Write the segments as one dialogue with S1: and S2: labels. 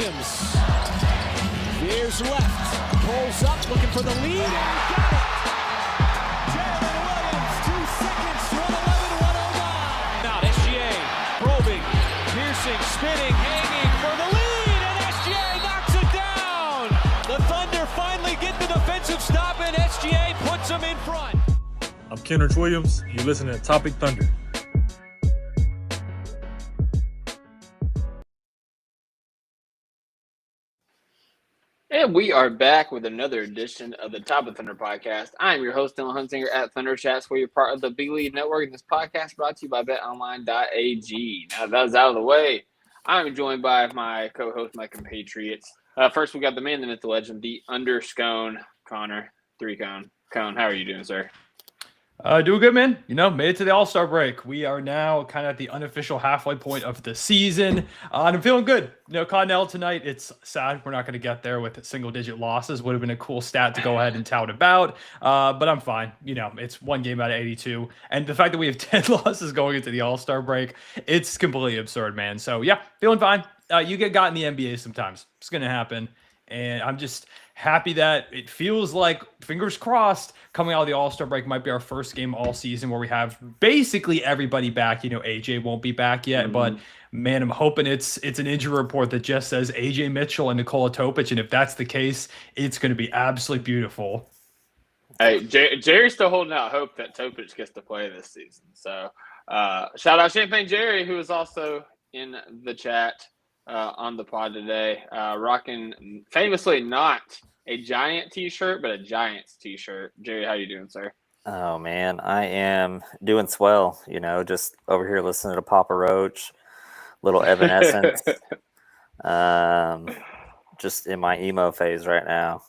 S1: Williams veers left, pulls up, looking for the lead, and got it. Jalen Williams, 2 seconds, 1:11, 1:09. Out, SGA, probing, piercing, spinning, hanging for the lead, and SGA knocks it down. The Thunder finally get the defensive stop, and SGA puts them in front.
S2: I'm Kenrich Williams. You're listening to Topic Thunder.
S3: And we are back with another edition of the Topic Thunder podcast. I'm your host, Dylan Hunsinger at Thunder Chats, where you're part of the Big Lead Network. And this podcast brought to you by BetOnline.ag. Now that's out of the way, I'm joined by my co-host, my compatriots. First, we got the man, the myth, the legend, the Underscone, Connor, 3Cone. Cone, how are you doing, sir?
S4: Doing good, man. Made it to the All-Star break. We are now kind of at the unofficial halfway point of the season, and I'm feeling good. Connell tonight, it's sad we're not going to get there with single-digit losses. Would have been a cool stat to go ahead and tout about, but I'm fine. It's one game out of 82, and the fact that we have 10 losses going into the All-Star break, it's completely absurd, man. So, yeah, feeling fine. You get got in the NBA sometimes. It's going to happen, and I'm just happy that it feels like, fingers crossed, coming out of the All-Star break might be our first game all season where we have basically everybody back. AJ won't be back yet, but man, I'm hoping it's an injury report that just says AJ Mitchell and Nikola Topic, and if that's the case, it's going to be absolutely beautiful.
S3: Hey, Jerry's still holding out hope that Topic gets to play this season. So shout out Champagne Jerry, who is also in the chat on the pod today, rocking famously not a Giant t-shirt, but a Giants t-shirt. Jerry, how you doing, sir?
S5: Oh, man, I am doing swell, just over here listening to Papa Roach, little Evanescence, just in my emo phase right now,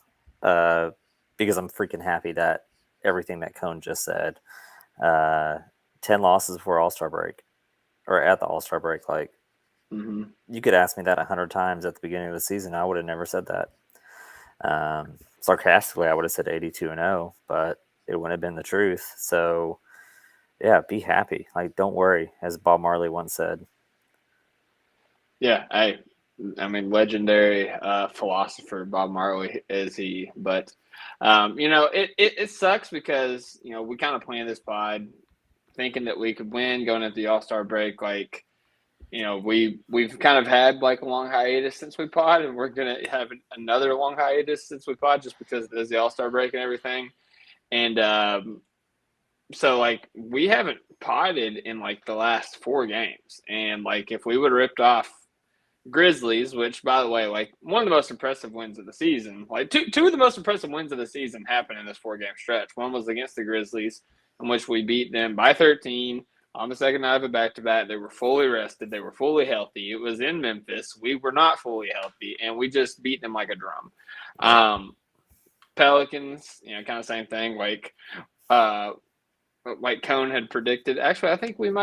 S5: because I'm freaking happy that everything that Cone just said, 10 losses before All-Star break, or at the All-Star break, you could ask me that 100 times at the beginning of the season. I would have never said that. Sarcastically, I would have said 82-0, but it wouldn't have been the truth. So, yeah, be happy. Don't worry, as Bob Marley once said.
S3: Yeah, I mean, legendary philosopher Bob Marley is he. But, it sucks because, we kind of planned this pod thinking that we could win going into the All-Star break. We've kind of had a long hiatus since we pod, and we're going to have another long hiatus since we pod just because there's the All-Star break and everything. And so we haven't podded in the last 4 games. And if we would have ripped off Grizzlies, which by the way, one of the most impressive wins of the season, two of the most impressive wins of the season happened in this 4-game stretch. One was against the Grizzlies, in which we beat them by 13. On the second night of a back-to-back, they were fully rested. They were fully healthy. It was in Memphis. We were not fully healthy, and we just beat them like a drum. Pelicans, kind of same thing. Like Cone had predicted. Actually, I think we did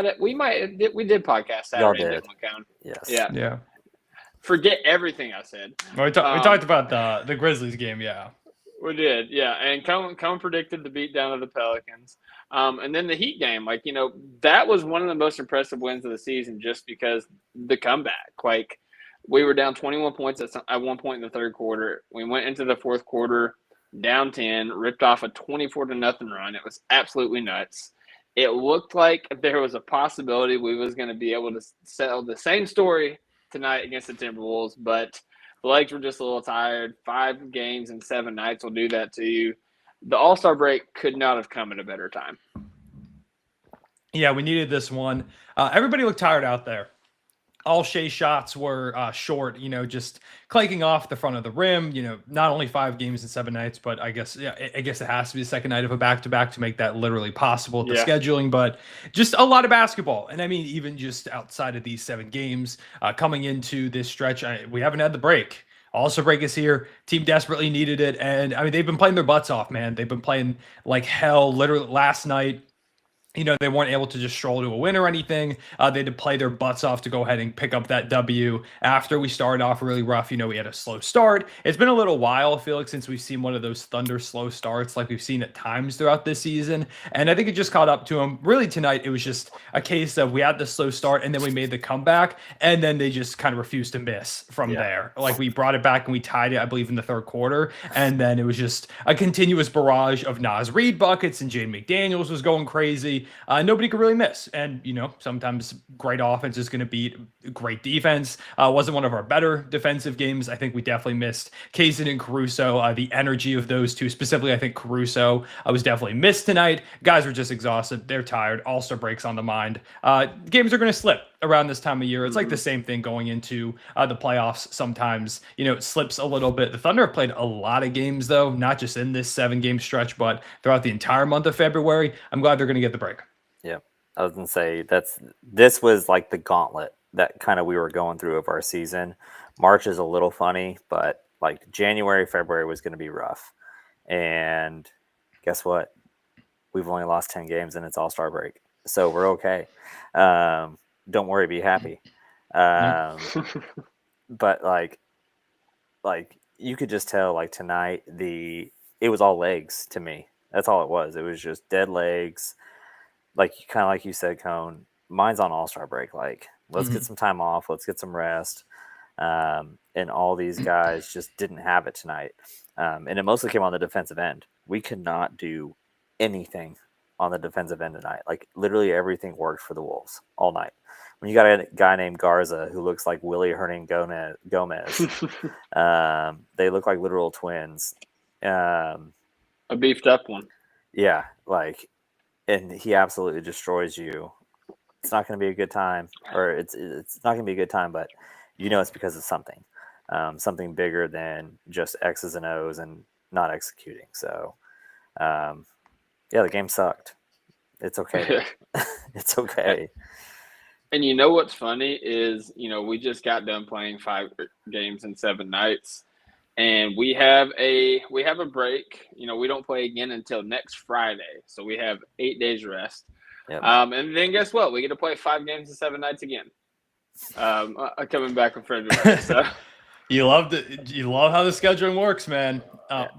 S3: podcast Saturday.
S5: Y'all did.
S3: Cone.
S5: Yes.
S3: Yeah. Forget everything I said.
S4: We talked about the Grizzlies game, yeah.
S3: We did, yeah. And Cone predicted the beatdown of the Pelicans. And then the Heat game, that was one of the most impressive wins of the season just because the comeback. We were down 21 points at one point in the third quarter. We went into the fourth quarter down 10, ripped off a 24-0 run. It was absolutely nuts. It looked like there was a possibility we was going to be able to sell the same story tonight against the Timberwolves, but the legs were just a little tired. 5 games in 7 nights will do that to you. The All-Star break could not have come at a better time.
S4: Yeah, we needed this one. Everybody looked tired out there. All Shea shots were short, just clanking off the front of the rim. Not only 5 games in 7 nights, but I guess it has to be the second night of a back-to-back to make that literally possible with the scheduling. But just a lot of basketball. And I mean, even just outside of these 7 games, coming into this stretch, we haven't had the break. All-Star break is here. Team desperately needed it. And I mean, they've been playing their butts off, man. They've been playing like hell. Literally last night, They weren't able to just stroll to a win or anything. They had to play their butts off to go ahead and pick up that W after we started off really rough. We had a slow start. It's been a little while, I feel like, since we've seen one of those Thunder slow starts like we've seen at times throughout this season. And I think it just caught up to them. Really, tonight, it was just a case of we had the slow start and then we made the comeback. And then they just kind of refused to miss from there. Like we brought it back and we tied it, I believe, in the third quarter. And then it was just a continuous barrage of Naz Reid buckets and Jaden McDaniels was going crazy. Nobody could really miss. And, sometimes great offense is going to beat great defense. Wasn't one of our better defensive games. I think we definitely missed Kazin and Caruso. The energy of those two, specifically, I think Caruso was definitely missed tonight. Guys were just exhausted. They're tired. All-Star breaks on the mind. Games are going to slip around this time of year. It's like the same thing going into the playoffs. Sometimes, it slips a little bit. The Thunder have played a lot of games, though, not just in this 7-game stretch, but throughout the entire month of February. I'm glad they're going to get the break.
S5: Yeah, I was gonna say this was like the gauntlet that kind of we were going through of our season. March is a little funny, but like January, February was going to be rough. And guess what? We've only lost 10 games and it's All-Star break, so we're okay. Don't worry, be happy. But like you could just tell, like tonight, it was all legs to me. That's all it was. It was just dead legs. Like you said, Cone, mine's on All-Star break. Like, let's get some time off. Let's get some rest. And all these guys just didn't have it tonight. And it mostly came on the defensive end. We could not do anything on the defensive end tonight. Like, literally everything worked for the Wolves all night. When you got a guy named Garza who looks like Willie Hernangomez, they look like literal twins.
S3: A beefed up one.
S5: Yeah, and he absolutely destroys you. It's not going to be a good time, or it's not going to be a good time, but it's because of something, something bigger than just X's and O's and not executing. So, the game sucked. It's okay. It's okay.
S3: And what's funny is, we just got done playing 5 games in 7 nights. And we have a break. We don't play again until next Friday, so we have 8 days rest.
S5: Yep.
S3: And then guess what? We get to play 5 games in 7 nights again. Coming back in February. So
S4: you love how the scheduling works, man.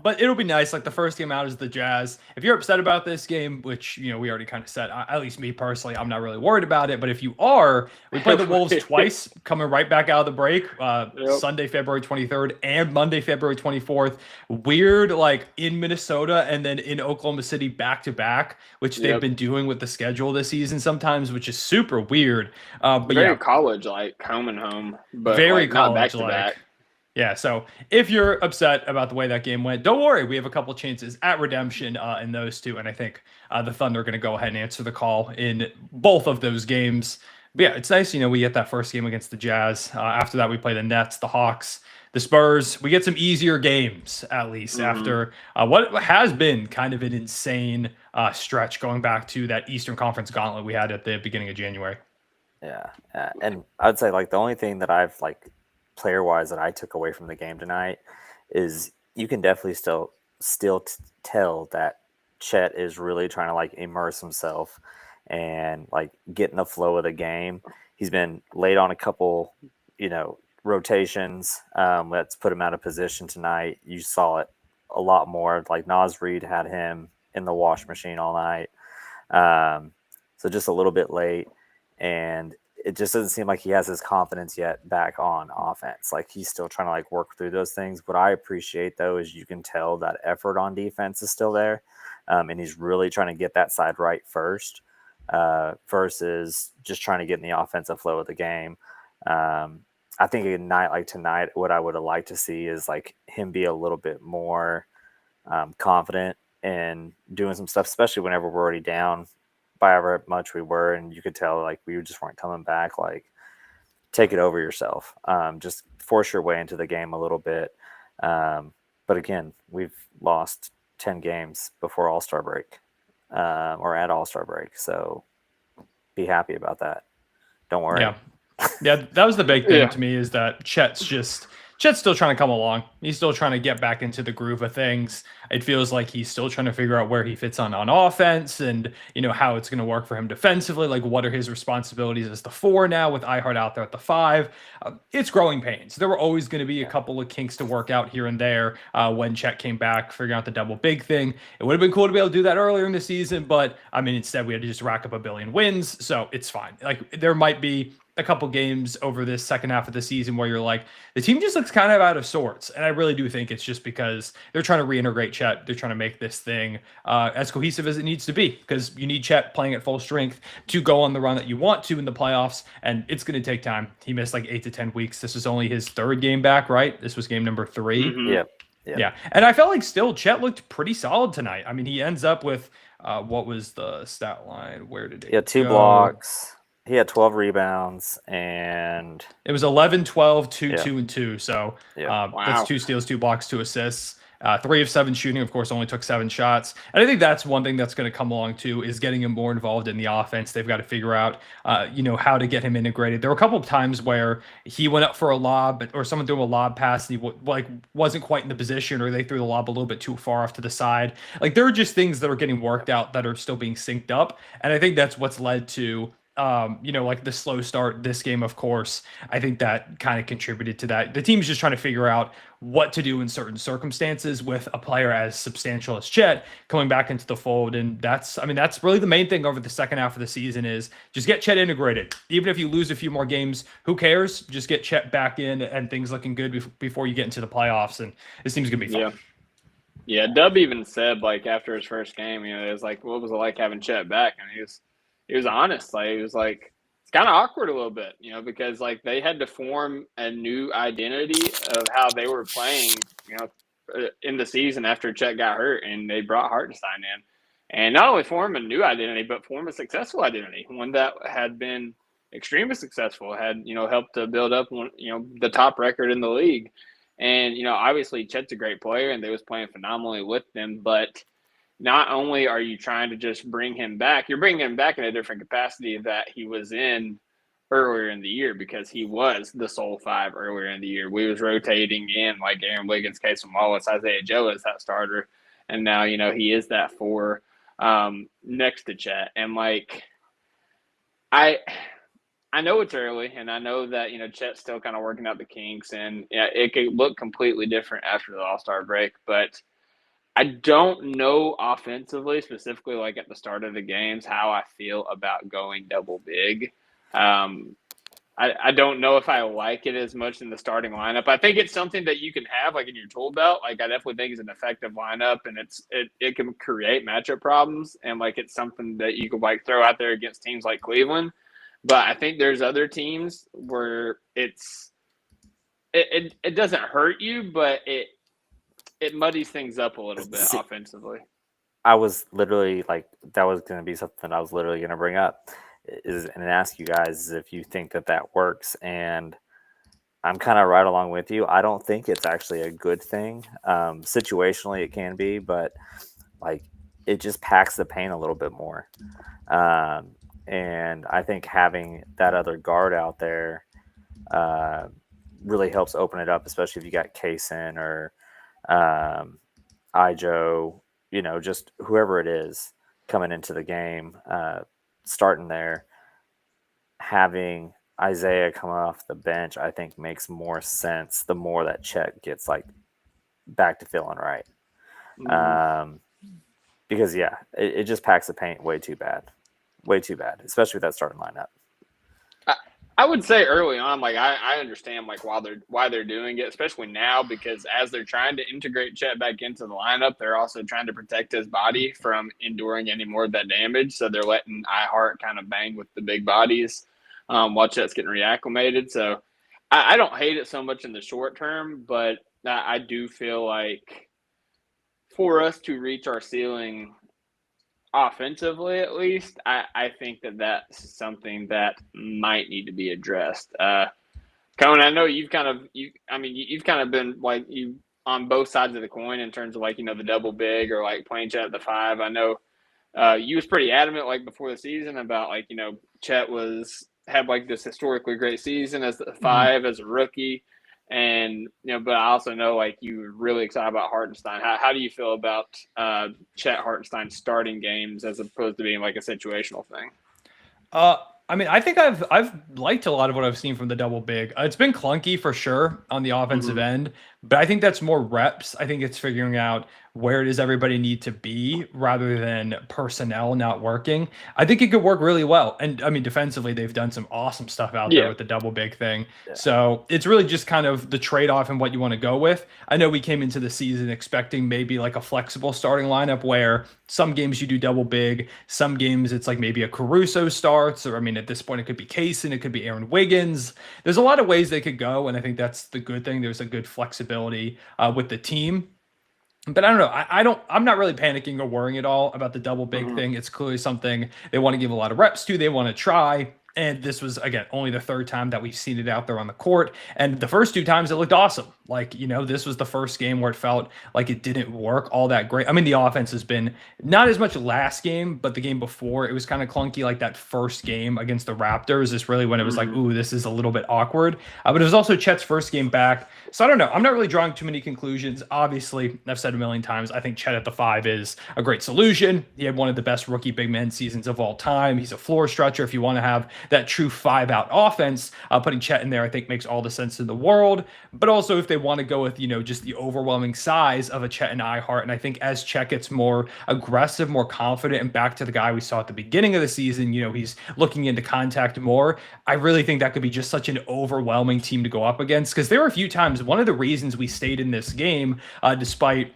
S4: But it'll be nice. Like the first game out is the Jazz. If you're upset about this game, which we already kind of said, at least me personally, I'm not really worried about it. But if you are, we play the Wolves twice, coming right back out of the break. Sunday, February 23rd, and Monday, February 24th. Weird, like in Minnesota and then in Oklahoma City back to back, which they've been doing with the schedule this season sometimes, which is super weird. But
S3: very college, like home and home, but
S4: very
S3: not
S4: college
S3: back to back.
S4: Yeah, so if you're upset about the way that game went, don't worry. We have a couple chances at redemption in those two, and I think the Thunder are going to go ahead and answer the call in both of those games. But yeah, it's nice, we get that first game against the Jazz. After that, we play the Nets, the Hawks, the Spurs. We get some easier games, at least, after what has been kind of an insane stretch going back to that Eastern Conference gauntlet we had at the beginning of January.
S5: Yeah, and I'd say, the only thing that I've, player-wise that I took away from the game tonight is you can definitely still tell that Chet is really trying to immerse himself and get in the flow of the game. He's been late on a couple, rotations. Let's put him out of position tonight. You saw it a lot more. Naz Reid had him in the wash machine all night. So just a little bit late, and it just doesn't seem like he has his confidence yet back on offense. He's still trying to work through those things. What I appreciate though is you can tell that effort on defense is still there, and he's really trying to get that side right first, versus just trying to get in the offensive flow of the game. I think a night like tonight, what I would have liked to see is him be a little bit more confident in doing some stuff, especially whenever we're already down by however much we were, and you could tell we just weren't coming back. Take it over yourself. Just force your way into the game a little bit. But again, we've lost 10 games before All-Star break, or at All-Star break. So be happy about that. Don't worry.
S4: Yeah, that was the big thing to me, is that Chet's Chet's still trying to come along. He's still trying to get back into the groove of things. It feels like he's still trying to figure out where he fits on offense and, how it's going to work for him defensively. Like, what are his responsibilities as the 4 now with iHeart out there at the 5? It's growing pains. There were always going to be a couple of kinks to work out here and there when Chet came back, figuring out the double big thing. It would have been cool to be able to do that earlier in the season, but, instead we had to just rack up a billion wins, so it's fine. Like, there might be a couple games over this second half of the season where you're like, the team just looks kind of out of sorts. And I really do think it's just because they're trying to reintegrate Chet. They're trying to make this thing as cohesive as it needs to be, because you need Chet playing at full strength to go on the run that you want to in the playoffs. And it's going to take time. He missed like 8 to 10 weeks. This was only his 3rd game back, right? This was game number 3.
S5: Mm-hmm.
S4: Yeah. And I felt like still Chet looked pretty solid tonight. He ends up with what was the stat line? Where did it
S5: He had 2 blocks. He had 12 rebounds, and
S4: it was 11, 12, 2, 2, and 2. So
S3: Wow.
S4: that's 2 steals, 2 blocks, 2 assists. 3 of 7 shooting, of course, only took 7 shots. And I think that's one thing that's going to come along too, is getting him more involved in the offense. They've got to figure out, how to get him integrated. There were a couple of times where he went up for a lob, or someone threw a lob pass, and he wasn't quite in the position, or they threw the lob a little bit too far off to the side. Like, there are just things that are getting worked out that are still being synced up. And I think that's what's led to like the slow start this game, of course. I think that kind of contributed to that. The team's just trying to figure out what to do in certain circumstances with a player as substantial as Chet coming back into the fold. And that's really the main thing over the second half of the season, is just get Chet integrated. Even if you lose a few more games, who cares? Just get Chet back in and things looking good before you get into the playoffs. And this team's going to be fun.
S3: Yeah. Dub even said, like, after his first game, it was like, what was it like having Chet back? And he was honest. Like, he was like, it's kind of awkward a little bit, because like they had to form a new identity of how they were playing, in the season after Chet got hurt, and they brought Hartenstein in, and not only form a new identity, but form a successful identity, one that had been extremely successful, had helped to build up one, the top record in the league, and obviously Chet's a great player, and they was playing phenomenally with them, but not only are you trying to just bring him back, you're bringing him back in a different capacity that he was in earlier in the year, because he was the sole 5 earlier in the year. We was rotating in like Aaron Wiggins, Casey Wallace, Isaiah Joe as that starter, and now he is that 4 next to Chet. And like, I know it's early, and I know that Chet's still kind of working out the kinks, and it could look completely different after the All-Star break, but I don't know offensively, specifically like at the start of the games, how I feel about going double big. I don't know if I like it as much in the starting lineup. I think it's something that you can have like in your tool belt. Like, I definitely think it's an effective lineup, and it can create matchup problems, and like it's something that you could like throw out there against teams like Cleveland. But I think there's other teams where it doesn't hurt you, but it muddies things up a little bit offensively.
S5: I was literally like, that was going to be something I was literally going to bring up and ask you guys if you think that works. And I'm kind of right along with you. I don't think it's actually a good thing. Situationally, it can be, but like, it just packs the paint a little bit more. And I think having that other guard out there really helps open it up, especially if you got Kaysen or Ijo, just whoever it is coming into the game, starting there. Having Isaiah come off the bench, I think makes more sense the more that Chet gets like back to feeling right. Because it just packs the paint way too bad, especially with that starting lineup.
S3: I would say early on, like I understand like why they're doing it, especially now, because as they're trying to integrate Chet back into the lineup, they're also trying to protect his body from enduring any more of that damage. So they're letting iHeart kind of bang with the big bodies while Chet's getting reacclimated. So I don't hate it so much in the short term, but I do feel like for us to reach our ceiling offensively, at least, I think that's something that might need to be addressed. Cohen, I know you've kind of been like you on both sides of the coin in terms of like, the double big or like playing Chet at the 5. I know you was pretty adamant like before the season about like, Chet had like this historically great season as the 5 as a rookie. And but I also know like you're really excited about Hartenstein. How do you feel about Chet Hartenstein starting games as opposed to being like a situational thing?
S4: I mean, I think I've liked a lot of what I've seen from the double big. It's been clunky for sure on the offensive end, but I think that's more reps. I think it's figuring out where does everybody need to be rather than personnel not working. I think it could work really well. And I mean, defensively, they've done some awesome stuff out there with the double big thing. Yeah. So it's really just kind of the trade-off and what you want to go with. I know we came into the season expecting maybe like a flexible starting lineup where some games you do double big, some games it's like maybe a Caruso starts, or I mean, at this point it could be Kaysen, it could be Aaron Wiggins. There's a lot of ways they could go, and I think that's the good thing. There's a good flexibility with the team. But I don't know. I'm not really panicking or worrying at all about the double big thing. It's clearly something they want to give a lot of reps to. They want to try. And this was, again, only the third time that we've seen it out there on the court. And the first 2 times it looked awesome. Like, this was the first game where it felt like it didn't work all that great. I mean, the offense has been not as much last game, but the game before, it was kind of clunky. Like that first game against the Raptors is really when it was like, ooh, this is a little bit awkward. But it was also Chet's first game back. So I don't know. I'm not really drawing too many conclusions. Obviously, I've said a million times, I think Chet at the 5 is a great solution. He had one of the best rookie big men seasons of all time. He's a floor stretcher. If you want to have that true 5-out offense, putting Chet in there, I think makes all the sense in the world. But also if they want to go with, just the overwhelming size of a Chet and Ihart, and I think as Chet gets more aggressive, more confident, and back to the guy we saw at the beginning of the season, he's looking into contact more. I really think that could be just such an overwhelming team to go up against, because there were a few times, one of the reasons we stayed in this game, despite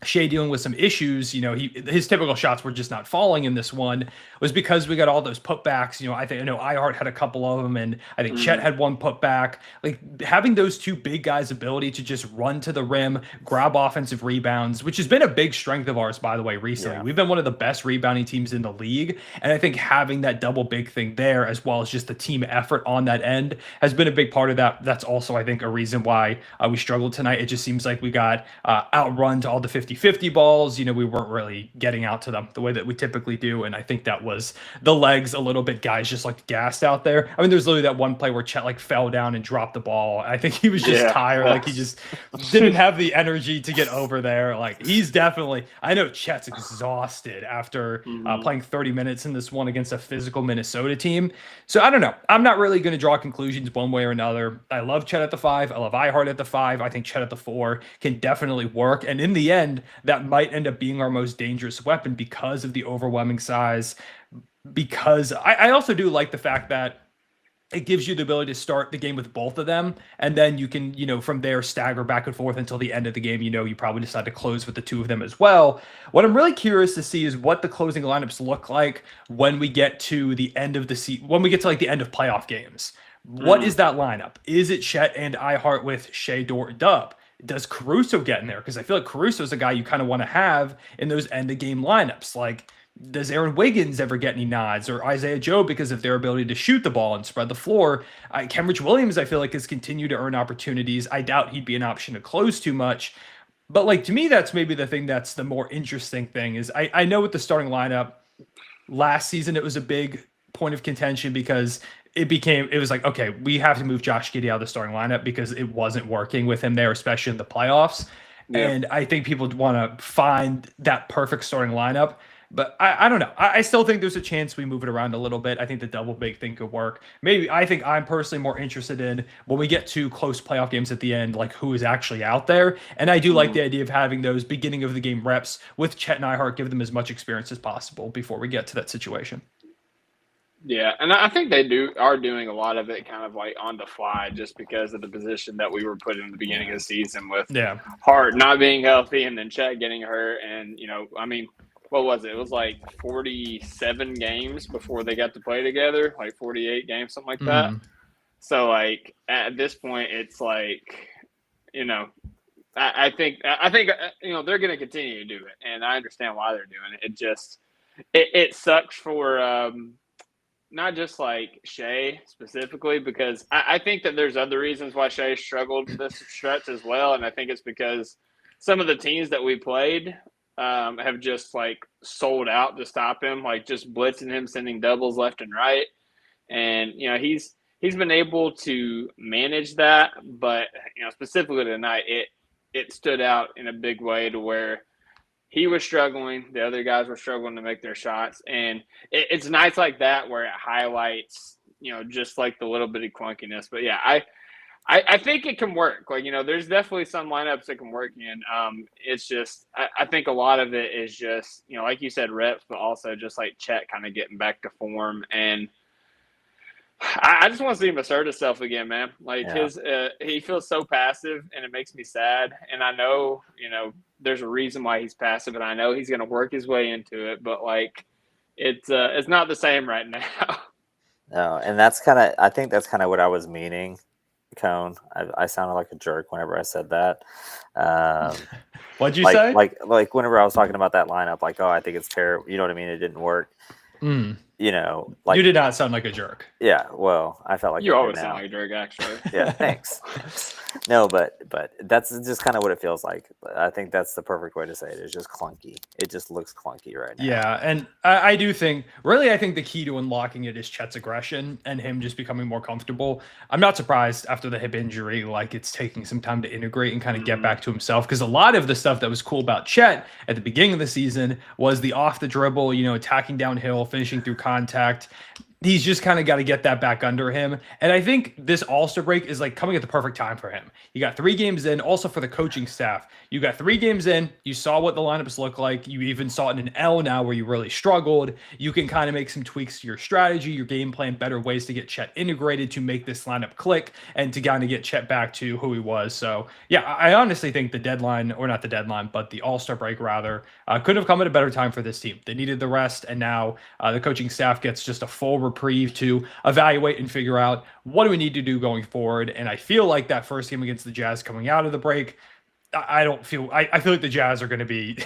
S4: Shea dealing with some issues, his typical shots were just not falling in this one, was because we got all those putbacks. I know Ihart had a couple of them, and I think Chet had one putback. Like having those 2 big guys' ability to just run to the rim, grab offensive rebounds, which has been a big strength of ours, by the way, recently. Yeah. We've been one of the best rebounding teams in the league, and I think having that double big thing there, as well as just the team effort on that end, has been a big part of that. That's also, I think, a reason why we struggled tonight. It just seems like we got outrun to all the 50-50 balls. We weren't really getting out to them the way that we typically do. And I think that was the legs a little bit. Guys just looked gassed out there. I mean, there's literally that one play where Chet fell down and dropped the ball. I think he was just tired. Like he just didn't have the energy to get over there. Like he's definitely, I know Chet's exhausted after playing 30 minutes in this one against a physical Minnesota team. So I don't know. I'm not really going to draw conclusions one way or another. I love Chet at the 5. I love Ihart at the 5. I think Chet at the 4 can definitely work. And in the end, that might end up being our most dangerous weapon because of the overwhelming size. Because I also do like the fact that it gives you the ability to start the game with both of them, and then you can, from there stagger back and forth until the end of the game. You probably decide to close with the 2 of them as well. What I'm really curious to see is what the closing lineups look like when we get to the end of the season, when we get to like the end of playoff games. What is that lineup? Is it Chet and Ihart with Shea, Dort, Dub? Does Caruso get in there? Because I feel like Caruso is a guy you kind of want to have in those end of game lineups. Like, does Aaron Wiggins ever get any nods, or Isaiah Joe because of their ability to shoot the ball and spread the floor? Kenrich Williams, I feel like, has continued to earn opportunities. I doubt he'd be an option to close too much. But like, to me, that's maybe the thing that's the more interesting thing is I know with the starting lineup last season, it was a big point of contention because it was like, okay, we have to move Josh Giddey out of the starting lineup because it wasn't working with him there, especially in the playoffs. Yeah. And I think people want to find that perfect starting lineup. But I don't know. I still think there's a chance we move it around a little bit. I think the double big thing could work. Maybe I think I'm personally more interested in when we get to close playoff games at the end, like who is actually out there. And I do like the idea of having those beginning of the game reps with Chet and Ihart, give them as much experience as possible before we get to that situation.
S3: Yeah, and I think they are doing a lot of it kind of like on the fly just because of the position that we were put in the beginning of the season with Hart not being healthy and then Chet getting hurt. And, I mean, what was it? It was like 47 games before they got to play together, like 48 games, something like that. So, like, at this point, it's like, I think they're going to continue to do it, and I understand why they're doing it. It just it sucks for not just like Shea specifically, because I think that there's other reasons why Shea struggled this stretch as well, and I think it's because some of the teams that we played have just like sold out to stop him, like just blitzing him, sending doubles left and right, and he's he's been able to manage that, but specifically tonight, it stood out in a big way to where he was struggling, the other guys were struggling to make their shots, and it's nights like that where it highlights just like the little bitty clunkiness. But yeah, I think it can work. Like, there's definitely some lineups that can work in. It's just I think a lot of it is just like you said, reps, but also just like Chet kind of getting back to form. And I just want to see him assert himself again, man. Like he feels so passive, and it makes me sad. And I know there's a reason why he's passive, and I know he's going to work his way into it. But like it's not the same right now.
S5: No, and I think that's kind of what I was meaning. Cone. I sounded like a jerk whenever I said that.
S4: What'd you say?
S5: Like whenever I was talking about that lineup, like, oh, I think it's terrible. You know what I mean? It didn't work. Like
S4: you did not sound like a jerk.
S5: Yeah, well, I felt like
S3: you always sound like a jerk, actually.
S5: Yeah, thanks. No, but that's just kind of what it feels like. I think that's the perfect way to say it. It's just clunky. It just looks clunky right now.
S4: Yeah, and I do think, really, I think the key to unlocking it is Chet's aggression and him just becoming more comfortable. I'm not surprised after the hip injury, like it's taking some time to integrate and kind of get back to himself, because a lot of the stuff that was cool about Chet at the beginning of the season was the off the dribble, attacking downhill, finishing through contact. He's just kind of got to get that back under him. And I think this All-Star break is like coming at the perfect time for him. You got 3 games in, also for the coaching staff. You got 3 games in, you saw what the lineups look like. You even saw it in an L now where you really struggled. You can kind of make some tweaks to your strategy, your game plan, better ways to get Chet integrated to make this lineup click and to kind of get Chet back to who he was. So yeah, I honestly think the deadline, or not the deadline, but the All-Star break rather, could have come at a better time for this team. They needed the rest, and now the coaching staff gets just a full reprieve to evaluate and figure out what do we need to do going forward. And I feel like that first game against the Jazz coming out of the break, I feel like the Jazz are going to be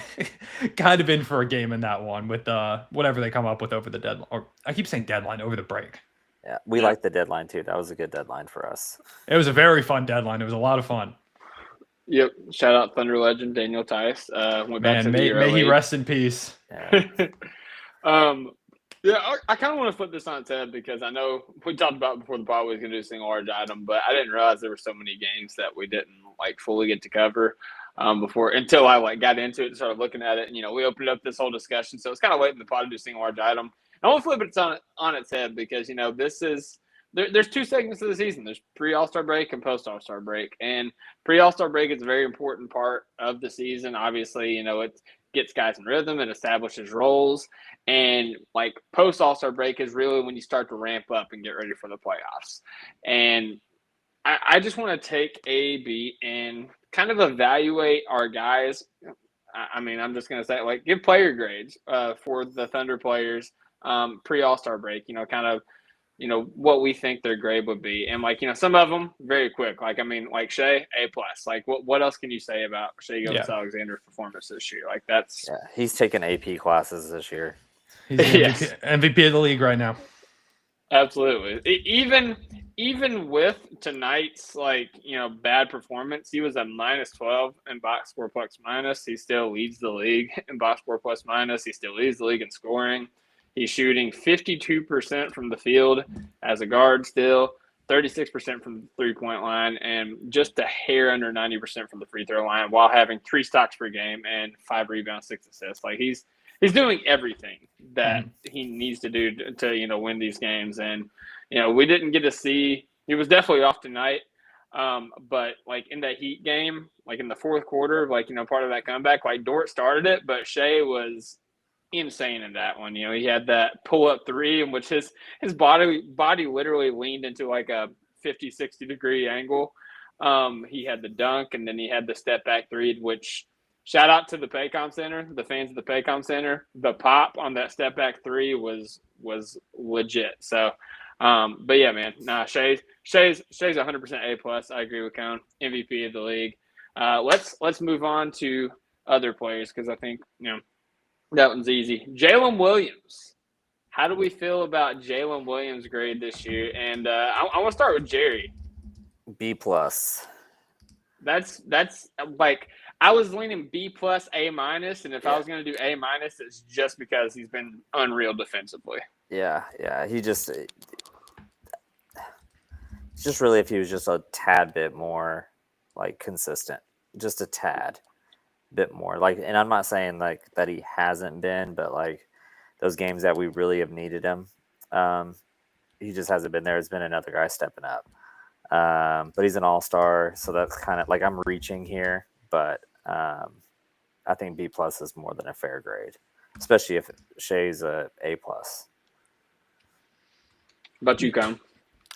S4: kind of in for a game in that one with whatever they come up with over the deadline. Or I keep saying deadline, over the break.
S5: Yeah, we like the deadline too. That was a good deadline for us.
S4: It was a very fun deadline. It was a lot of fun.
S3: Yep. Shout out Thunder legend Daniel Tice. Went back to the Euro
S4: may he
S3: League.
S4: rest in peace.
S5: Yeah.
S3: Yeah, I kind of want to flip this on its head, because I know we talked about before the pod we was going to do a single large item, but I didn't realize there were so many games that we didn't like fully get to cover until I like got into it and started looking at it. And we opened up this whole discussion, so it's kind of late in the pod to do a single large item. And I want to flip it on its head, because this is there's 2 segments of the season. There's pre-All-Star break and post-All-Star break, and pre-All-Star break is a very important part of the season. Obviously, it gets guys in rhythm and establishes roles. And like post All-Star break is really when you start to ramp up and get ready for the playoffs. And I just want to take a beat and kind of evaluate our guys. I mean, I'm just going to say, like, give player grades for the Thunder players pre-All-Star break, kind of, what we think their grade would be. And like, some of them very quick. Like, I mean, like Shai, A+. Like, what else can you say about Shai Gilgeous-Alexander's performance this year? Like, that's
S5: he's taking AP classes this year.
S4: He's MVP of the league right now.
S3: Absolutely. Even with tonight's bad performance, he was at -12 in box score plus minus. He still leads the league in box score plus minus. He still leads the league in scoring. He's shooting 52% from the field as a guard still, 36% from the three-point line, and just a hair under 90% from the free throw line, while having 3 stocks per game and 5 rebounds, 6 assists. Like, he's doing everything that he needs to do to win these games. And we didn't get to see. He was definitely off tonight, but like in that Heat game, like in the fourth quarter, part of that comeback, like Dort started it, but Shai was insane in that one. He had that pull-up 3 in which his body literally leaned into like a 50-60 degree angle. He had the dunk, and then he had the step back 3, which shout out to the Paycom Center, the fans of the Paycom Center. The pop on that step back 3 was legit. So but yeah, man, Shai's 100% A+. I agree with Cone, MVP of the league. Let's move on to other players, because I think that one's easy. Jalen Williams. How do we feel about Jalen Williams' grade this year? And I want to start with Jerry.
S5: B+.
S3: That's like, I was leaning B+, A-, and if I was going to do A-, it's just because he's been unreal defensively.
S5: Yeah. He just It's just really if he was just a tad bit more like consistent, just a tad bit more. Like, and I'm not saying like that he hasn't been, but like those games that we really have needed him, he just hasn't been there. There's been another guy stepping up. But he's an all-star, so that's kind of like I'm reaching here, but I think B+ is more than a fair grade, especially if Shea's a A+.
S3: But you come.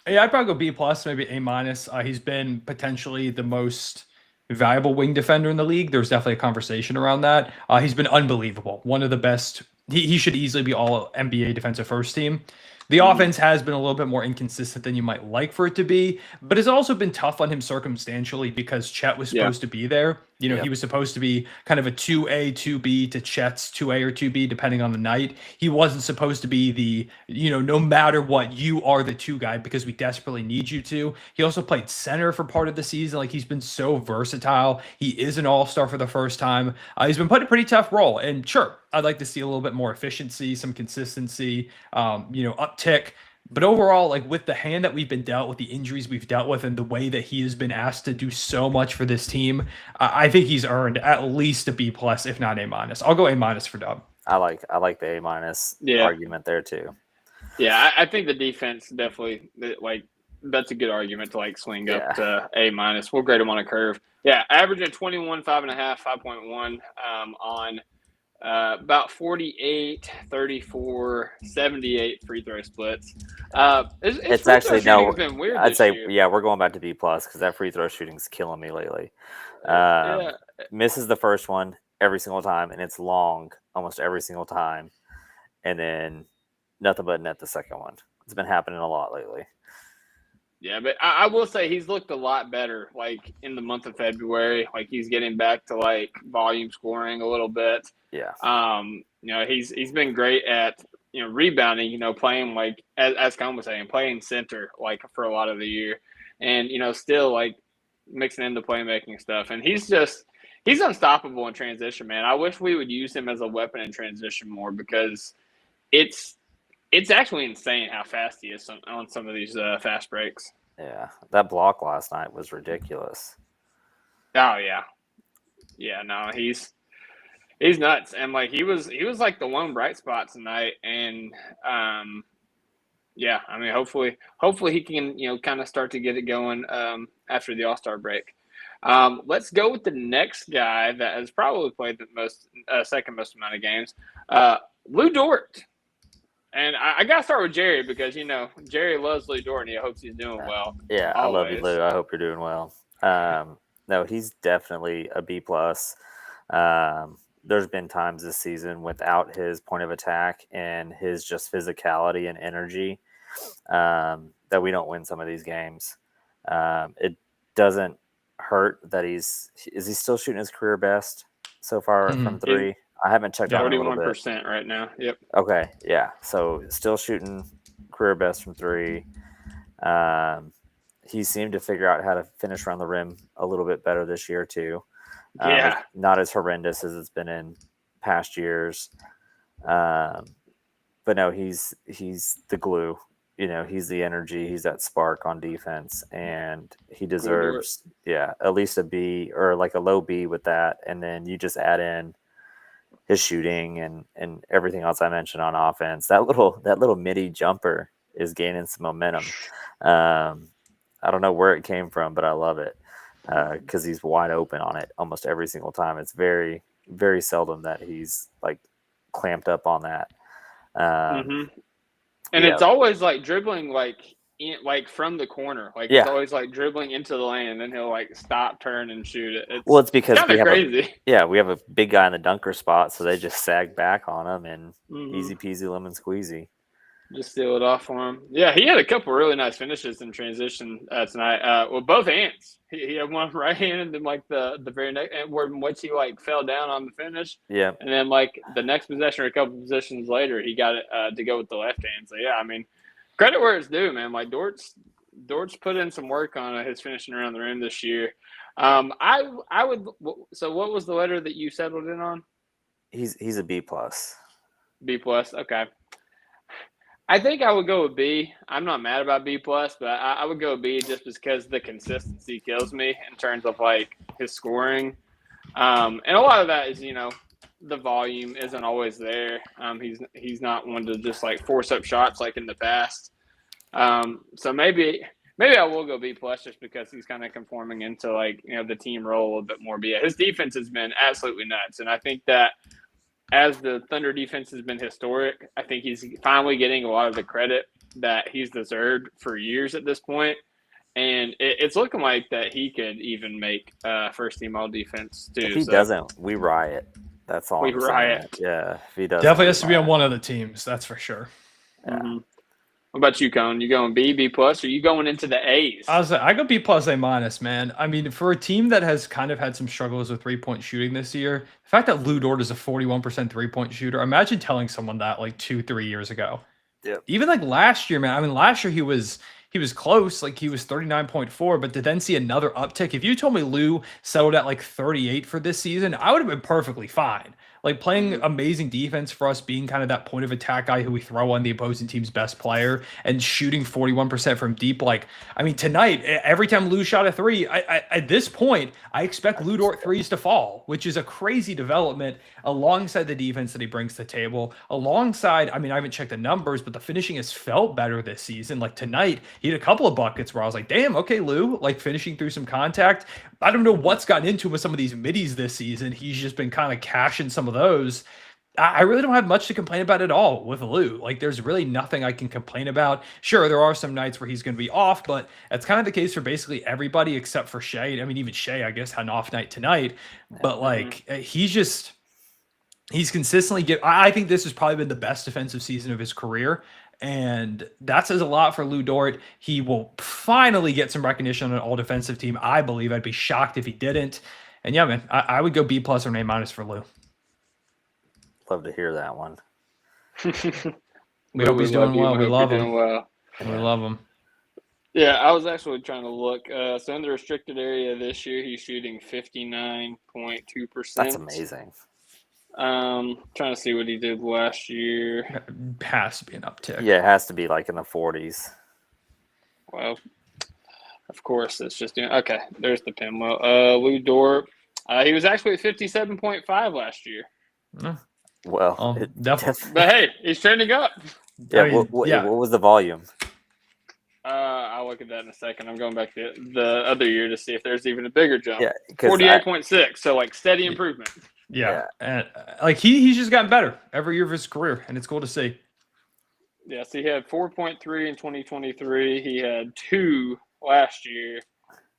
S4: Yeah, I'd probably go B+, maybe A-. He's been potentially the most valuable wing defender in the league. There's definitely a conversation around that. He's been unbelievable. One of the best. He should easily be all NBA defensive first team. The offense has been a little bit more inconsistent than you might like for it to be, but it's also been tough on him circumstantially because Chet was supposed to be there. You know, he was supposed to be kind of a 2A, 2B to Chet's 2A or 2B, depending on the night. He wasn't supposed to be the, you know, no matter what, you are the 2 guy because we desperately need you to. He also played center for part of the season. Like, he's been so versatile. He is an all-star for the first time. He's been put in a pretty tough role. And sure, I'd like to see a little bit more efficiency, some consistency, you know, uptick. But overall, like with the hand that we've been dealt with, the injuries we've dealt with, and the way that he has been asked to do so much for this team, I think he's earned at least a B+, if not A-. I'll go A- for Dub.
S5: I like the A- argument there too.
S3: Yeah, I think the defense definitely, like, that's a good argument to like swing up to A-. We'll grade him on a curve. Yeah, averaging 21, 5.5, 5.1 on about 48, 34, 78 free throw splits.
S5: It's actually
S3: been weird.
S5: I'd say we're going back to B+ because that free throw shooting's killing me lately. Misses the first one every single time, and it's long almost every single time, and then nothing but net the second one. It's been happening a lot lately.
S3: Yeah, but I will say he's looked a lot better, like, in the month of February. Like, he's getting back to, like, volume scoring a little bit.
S5: Yeah.
S3: You know, he's been great at, you know, rebounding, you know, playing, like, as Con was saying, playing center, like, for a lot of the year. And, you know, still, like, mixing in the playmaking stuff. And he's unstoppable in transition, man. I wish we would use him as a weapon in transition more because it's actually insane how fast he is on some of these fast breaks.
S5: Yeah, that block last night was ridiculous.
S3: Oh yeah, yeah. No, he's nuts, and like he was like the one bright spot tonight, and yeah. I mean, hopefully he can, you know, kind of start to get it going after the All-Star break. Let's go with the next guy that has probably played the most second most amount of games, Lu Dort. And I got to start with Jerry because, you know, Jerry loves Lu Dort and he hopes he's doing well.
S5: Yeah, always. I love you, Lou. I hope you're doing well. No, he's definitely a B+. There's been times this season without his point of attack and his just physicality and energy that we don't win some of these games. It doesn't hurt that is he still shooting his career best so far from 3? I haven't checked out
S3: 41% right now. Yep.
S5: Okay. Yeah. So still shooting career best from 3. He seemed to figure out how to finish around the rim a little bit better this year too. Not as horrendous as it's been in past years. But no, he's the glue. You know, he's the energy. He's that spark on defense, and he deserves at least a B or like a low B with that. And then you just add in his shooting and everything else I mentioned on offense. That little midi jumper is gaining some momentum. I don't know where it came from, but I love it because he's wide open on it almost every single time. It's very, very seldom that he's like clamped up on that.
S3: And it's always like dribbling like from the corner. Like it's always like dribbling into the lane and then he'll like stop, turn, and shoot it.
S5: It's because we have
S3: crazy.
S5: We have a big guy in the dunker spot, so they just sag back on him and easy peasy lemon squeezy.
S3: Just steal it off for him. Yeah, he had a couple really nice finishes in transition tonight. Well, both hands. He had one right hand and then like the very next where in which he like fell down on the finish.
S5: Yeah.
S3: And then like the next possession or a couple possessions later, he got it to go with the left hand. So yeah, I mean, credit where it's due, man. Like Dort's put in some work on his finishing around the rim this year. I would. So what was the letter that you settled in on?
S5: He's a B+.
S3: B+. Okay. I would. I think I would go with B. I'm not mad about B plus, but I would go B just because the consistency kills me in terms of like his scoring, and a lot of that is the volume isn't always there. He's not one to just like force up shots like in the past. So maybe I will go B plus just because he's kind of conforming into like the team role a little bit more. But yeah, his defense has been absolutely nuts, and I think that as the Thunder defense has been historic, I think he's finally getting a lot of the credit that he's deserved for years at this point. And it's looking like that he could even make first team all defense too.
S5: If he doesn't, we riot. That's all.
S3: We riot.
S5: Yeah, if he doesn't,
S4: Definitely has to be on one of the teams. That's for sure.
S5: Yeah.
S3: Mm-hmm. What about you, Cone? You going B, B plus, or you going into the A's?
S4: I go B plus, A minus, man. I mean, for a team that has kind of had some struggles with 3-point shooting this year, the fact that Lou Dort is a 41% 3-point shooter, imagine telling someone that like 2-3 years ago.
S5: Yeah.
S4: Even like last year, man. I mean, last year he was close, like he was 39.4, but to then see another uptick. If you told me Lou settled at like 38 for this season, I would have been perfectly fine. Like playing amazing defense for us, being kind of that point of attack guy who we throw on the opposing team's best player and shooting 41% from deep. Like, I mean, tonight, every time Lou shot a three, at this point, I expect Lou Dort threes to fall, which is a crazy development alongside the defense that he brings to the table. Alongside, I mean, I haven't checked the numbers, but the finishing has felt better this season. Like tonight, he had a couple of buckets where I was like, damn, okay, Lou, like finishing through some contact. I don't know what's gotten into him with some of these middies this season. He's just been kind of cashing some of those. I really don't have much to complain about at all with Lou. Like, there's really nothing I can complain about. Sure, there are some nights where he's going to be off, but that's kind of the case for basically everybody except for Shea. I mean, even Shea, I guess, had an off night tonight. But, like, he's consistently I think this has probably been the best defensive season of his career. And that says a lot for Lou Dort. He will finally get some recognition on an all-defensive team. I believe. I'd be shocked if he didn't. And yeah, man, I would go B plus or an A minus for Lou.
S5: Love to hear that one.
S4: We hope he's doing well. We love him.
S3: Well.
S4: We love him.
S3: Yeah, I was actually trying to look. So in the restricted area this year, he's shooting 59.2%.
S5: That's amazing.
S3: Trying to see what he did last year.
S4: It has to be an uptick.
S5: Yeah, it has to be like in the 40s.
S3: Well, of course, it's just okay. There's the pinwheel. Lou Dort. He was actually at 57.5 last year.
S5: Well,
S4: definitely.
S3: But hey, he's trending up.
S5: Yeah,
S4: I mean,
S5: what was the volume?
S3: I'll look at that in a second. I'm going back to the other year to see if there's even a bigger jump.
S5: Yeah,
S3: 48.6. So like steady improvement.
S4: Yeah. And like he's just gotten better every year of his career, and it's cool to see.
S3: Yes, he had 4.3 in 2023. He had 2 last year,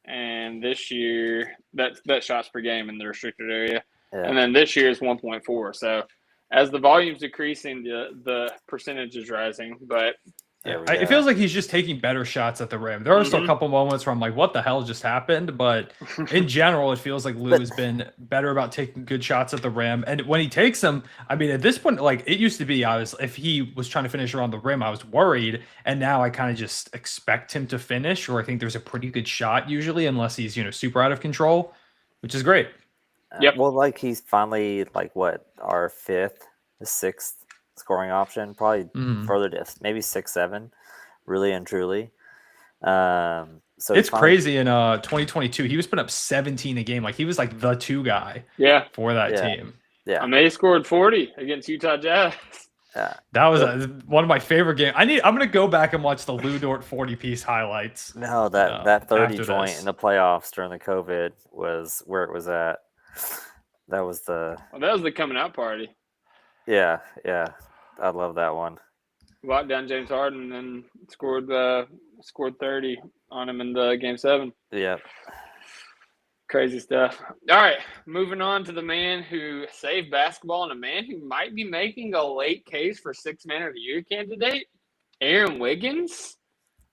S3: and this year that's shots per game in the restricted area.
S5: Yeah.
S3: And then this year is 1.4. So as the volume's decreasing, the percentage is rising. But
S4: it feels like he's just taking better shots at the rim. There are still a couple moments where I'm like, what the hell just happened? But in general, it feels like Lou has been better about taking good shots at the rim. And when he takes them, I mean, at this point, like it used to be, if he was trying to finish around the rim, I was worried. And now I kind of just expect him to finish, or I think there's a pretty good shot usually, unless he's, super out of control, which is great.
S3: Yep.
S5: Well, like he's finally our 5th, 6th scoring option, probably further to maybe 6, 7, really and truly. So
S4: it's crazy. In 2022, he was putting up 17 a game. Like he was like the 2 guy.
S3: Yeah.
S4: For that team.
S5: Yeah.
S3: He scored 40 against Utah Jazz.
S5: Yeah.
S4: That was one of my favorite games. I'm gonna go back and watch the Lou Dort 40-piece highlights.
S5: No, that 30 joint
S4: this.
S5: in the playoffs during the COVID was where it was at. That was the
S3: coming out party.
S5: Yeah. I love that one.
S3: Locked down James Harden and scored 30 on him in the game 7.
S5: Yeah.
S3: Crazy stuff. All right, moving on to the man who saved basketball and a man who might be making a late case for 6th Man of the Year candidate, Aaron Wiggins.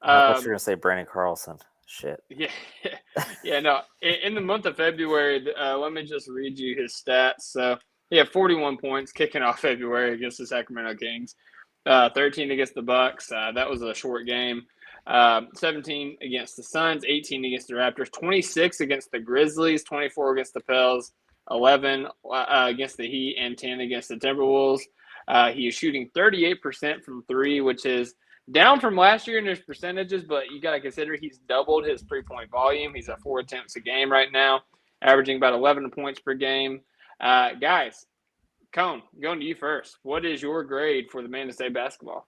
S5: I thought you were going to say Brandon Carlson. Shit.
S3: Yeah. No. In the month of February, let me just read you his stats. So he had 41 points kicking off February against the Sacramento Kings, 13 against the Bucks. That was a short game. 17 against the Suns, 18 against the Raptors, 26 against the Grizzlies, 24 against the Pels, 11 against the Heat, and 10 against the Timberwolves. He is shooting 38% from three, which is down from last year in his percentages, but you got to consider he's doubled his three-point volume. He's at 4 attempts a game right now, averaging about 11 points per game. Guys, Cone, going to you first. What is your grade for the Man to Save basketball?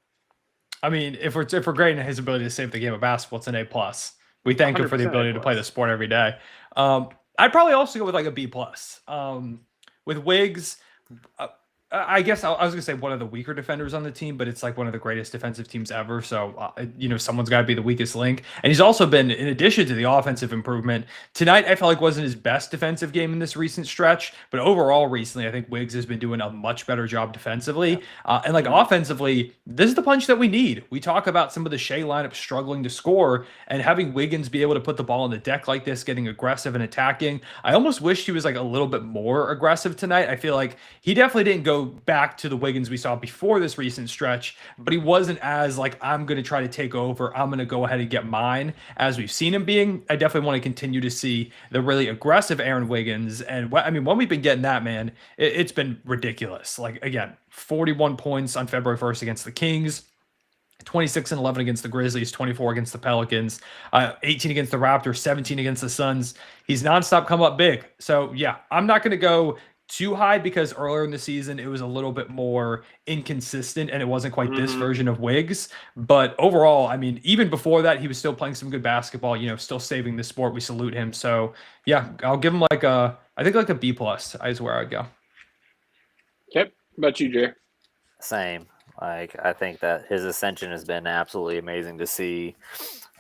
S4: I mean, if we're grading his ability to save the game of basketball, it's an A+. We thank him for the ability to play the sport every day. I'd probably also go with like a B+. With Wiggs, I guess I was going to say one of the weaker defenders on the team, but it's like one of the greatest defensive teams ever. So, someone's got to be the weakest link. And he's also been, in addition to the offensive improvement, tonight I felt like wasn't his best defensive game in this recent stretch. But overall, recently, I think Wiggs has been doing a much better job defensively. And offensively, this is the punch that we need. We talk about some of the Shea lineup struggling to score, and having Wiggins be able to put the ball on the deck like this, getting aggressive and attacking. I almost wish he was like a little bit more aggressive tonight. I feel like he definitely didn't go back to the Wiggins we saw before this recent stretch, but he wasn't as like, I'm going to try to take over, I'm going to go ahead and get mine, as we've seen him being. I definitely want to continue to see the really aggressive Aaron Wiggins. And when we've been getting that, man, it's been ridiculous. Like, again, 41 points on February 1st against the Kings, 26 and 11 against the Grizzlies, 24 against the Pelicans, 18 against the Raptors, 17 against the Suns. He's nonstop come up big. So yeah, I'm not going to go too high because earlier in the season it was a little bit more inconsistent and it wasn't quite this version of Wiggs. But overall, I mean, even before that, he was still playing some good basketball, still saving the sport. We salute him. So yeah, I'll give him like a B+ is where I'd go.
S3: Yep. How about you, Jay?
S5: Same. Like, I think that his ascension has been absolutely amazing to see.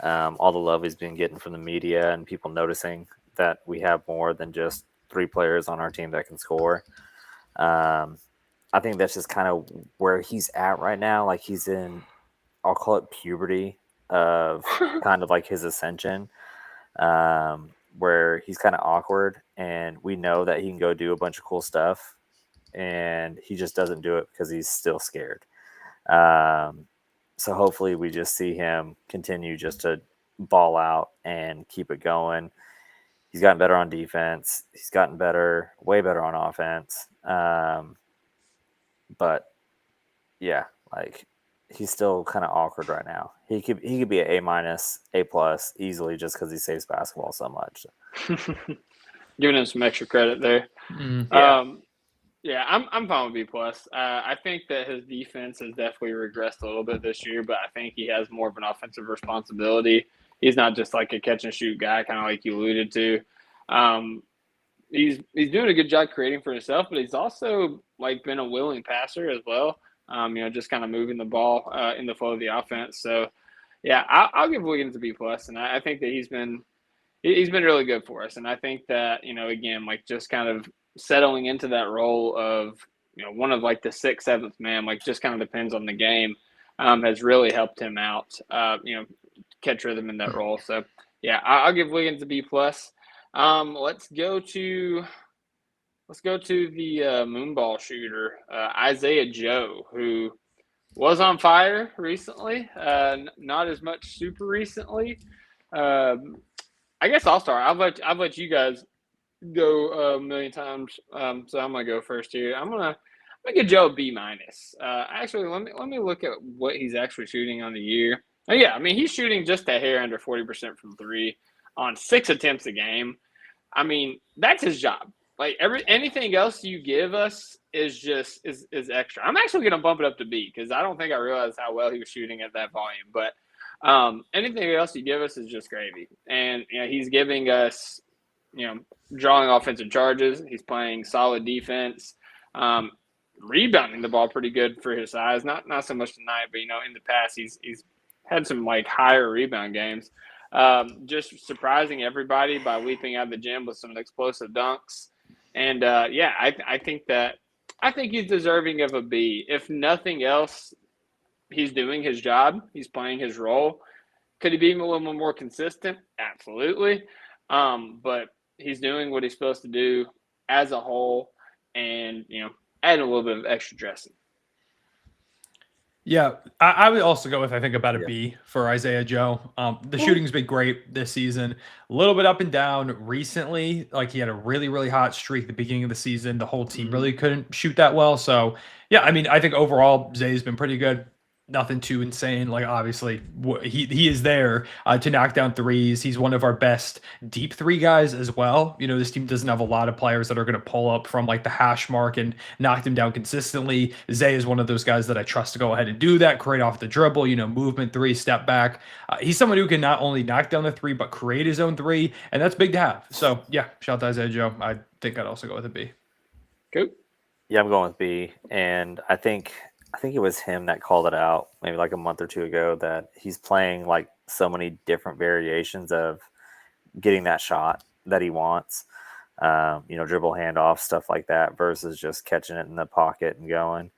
S5: All the love he's been getting from the media and people noticing that we have more than just 3 players on our team that can score. I think that's just kind of where he's at right now. Like, he's in, I'll call it puberty of kind of like his ascension, where he's kind of awkward and we know that he can go do a bunch of cool stuff and he just doesn't do it because he's still scared. So hopefully we just see him continue just to ball out and keep it going. He's gotten better on defense. He's gotten better, way better on offense. But yeah, like, he's still kind of awkward right now. He could be an A-, A+ easily just because he saves basketball so much.
S3: Giving him some extra credit there. I'm fine with B+. I think that his defense has definitely regressed a little bit this year, but I think he has more of an offensive responsibility. He's not just like a catch and shoot guy, kind of like you alluded to. He's doing a good job creating for himself, but he's also like been a willing passer as well. Just kind of moving the ball in the flow of the offense. So yeah, I'll give Wiggins a B+, and I think that he's been really good for us. And I think that, again, like, just kind of settling into that role of, one of like the 6th, 7th man, like, just kind of depends on the game, has really helped him out, catch rhythm in that role. So yeah, I'll give Wiggins a B+. Let's go to the moonball shooter, Isaiah Joe, who was on fire recently, not as much super recently. I guess I'll start. I'll let you guys go a million times. So I'm gonna go first here. I'm gonna give Joe a B-. Actually, let me look at what he's actually shooting on the year. Oh, yeah, I mean, he's shooting just a hair under 40% from 3 on 6 attempts a game. I mean, that's his job. Like, anything else you give us is extra. I'm actually gonna bump it up to B because I don't think I realized how well he was shooting at that volume. But anything else you give us is just gravy. And he's giving us, drawing offensive charges. He's playing solid defense, rebounding the ball pretty good for his size. Not so much tonight, but in the past he's had some like higher rebound games. Just surprising everybody by leaping out of the gym with some explosive dunks. And I think he's deserving of a B. If nothing else, he's doing his job. He's playing his role. Could he be a little more consistent? Absolutely. But he's doing what he's supposed to do as a whole, and adding a little bit of extra dressing.
S4: Yeah, I would also go with, I think, about a
S5: Yeah.
S4: B for Isaiah Joe. The shooting's been great this season. A little bit up and down recently. Like he had a really, really hot streak at the beginning of the season. The whole team really couldn't shoot that well. So, yeah, I mean, I think overall Zay's been pretty good. Nothing too insane. Like obviously, he is there to knock down threes. He's one of our best deep three guys as well. You know, this team doesn't have a lot of players that are going to pull up from like the hash mark and knock them down consistently. Zay is one of those guys that I trust to go ahead and do that, create off the dribble, you know, movement three, step back. He's someone who can not only knock down the three, but create his own three. And that's big to have. So yeah, shout out to Isaiah Joe. I think I'd also go with a B.
S3: Cool.
S5: Yeah, I'm going with B. And I think it was him that called it out maybe like a month or two ago that he's playing like so many different variations of getting that shot that he wants. You know, dribble handoff, stuff like that, versus just catching it in the pocket and going.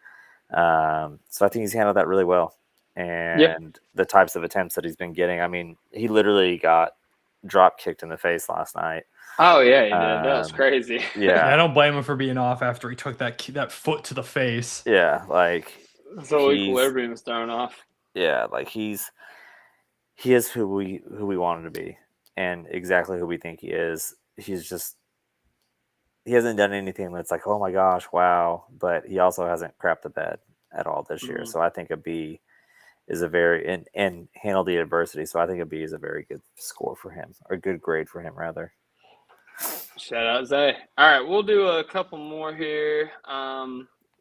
S5: So I think he's handled that really well. And the types of attempts that he's been getting. I mean, he literally got drop kicked in the face last night.
S3: Oh yeah, he did. That was crazy.
S4: Yeah, I don't blame him for being off after he took that foot to the face.
S5: Yeah, like
S3: so equilibrium is thrown off.
S5: Yeah, like he is who we want him to be, and exactly who we think he is. He hasn't done anything that's like, oh my gosh, wow, but he also hasn't crapped the bed at all this year. So I think a B is a very and handled the adversity. So I think a B is a very good score for him, or a good grade for him rather.
S3: Shout out Zay. All right, we'll do a couple more here.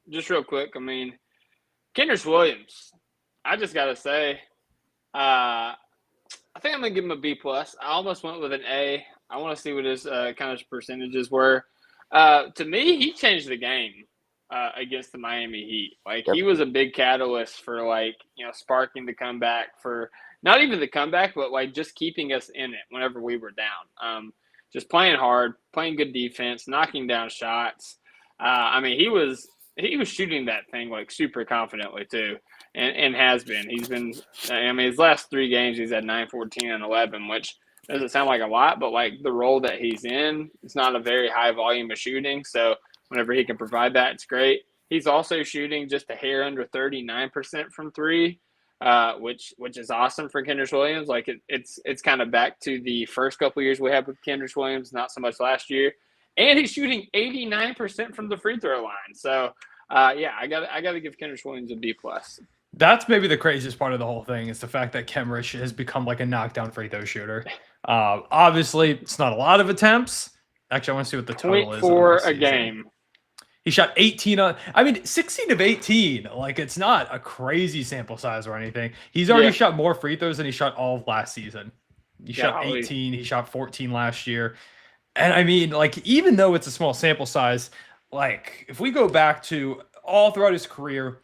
S3: Just real quick. I mean, Kenrich Williams. I just gotta say, I think I'm gonna give him a B plus. I almost went with an A. I want to see what his kind of percentages were. To me, he changed the game against the Miami Heat. Like he was a big catalyst for like, you know, sparking the comeback, for not even the comeback, but like just keeping us in it whenever we were down. Just playing hard, playing good defense, knocking down shots. I mean, he was shooting that thing like super confidently too, and has been. He's been. I mean, his last 3 games, he's had 9, 14, and 11, which doesn't sound like a lot, but like the role that he's in, it's not a very high volume of shooting. So whenever he can provide that, it's great. He's also shooting just a hair under 39% from 3. Which is awesome for Kenrich Williams. Like it's kind of back to the first couple of years we had with Kenrich Williams, not so much last year. And he's shooting 89% from the free throw line. So yeah, I got to give Kenrich Williams a B plus.
S4: That's maybe the craziest part of the whole thing is the fact that Kenrich has become like a knockdown free throw shooter. Obviously, it's not a lot of attempts. Actually, I want to see what the total is.
S3: 0.4 a game.
S4: He shot 18 on, 16 of 18. Like, it's not a crazy sample size or anything. He's already shot more free throws than he shot all of last season. He shot 18. He shot 14 last year. And I mean, like, even though it's a small sample size, like, if we go back to all throughout his career,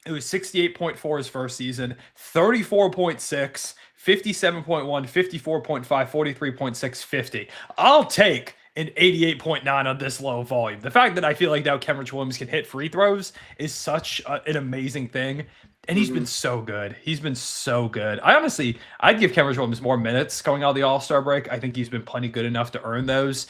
S4: it was 68.4 his first season, 34.6, 57.1, 54.5, 43.6, 50. I'll take an 88.9 on this low volume. The fact that I feel like now Kenrich Williams can hit free throws is such an amazing thing. And he's been so good. He's been so good. I'd give Kenrich Williams more minutes going out of the All-Star break. I think he's been plenty good enough to earn those.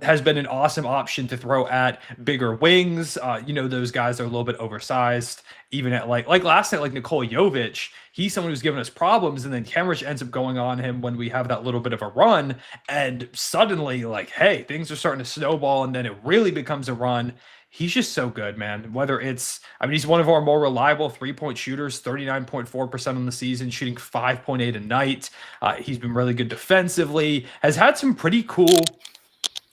S4: Has been an awesome option to throw at bigger wings. You know, those guys are a little bit oversized. Even at like last night, like Nikola Jovic, he's someone who's given us problems. And then Kenrich ends up going on him when we have that little bit of a run. And suddenly, like, hey, things are starting to snowball. And then it really becomes a run. He's just so good, man. Whether it's, he's one of our more reliable 3-point shooters, 39.4% on the season, shooting 5.8 a night. He's been really good defensively, has had some pretty cool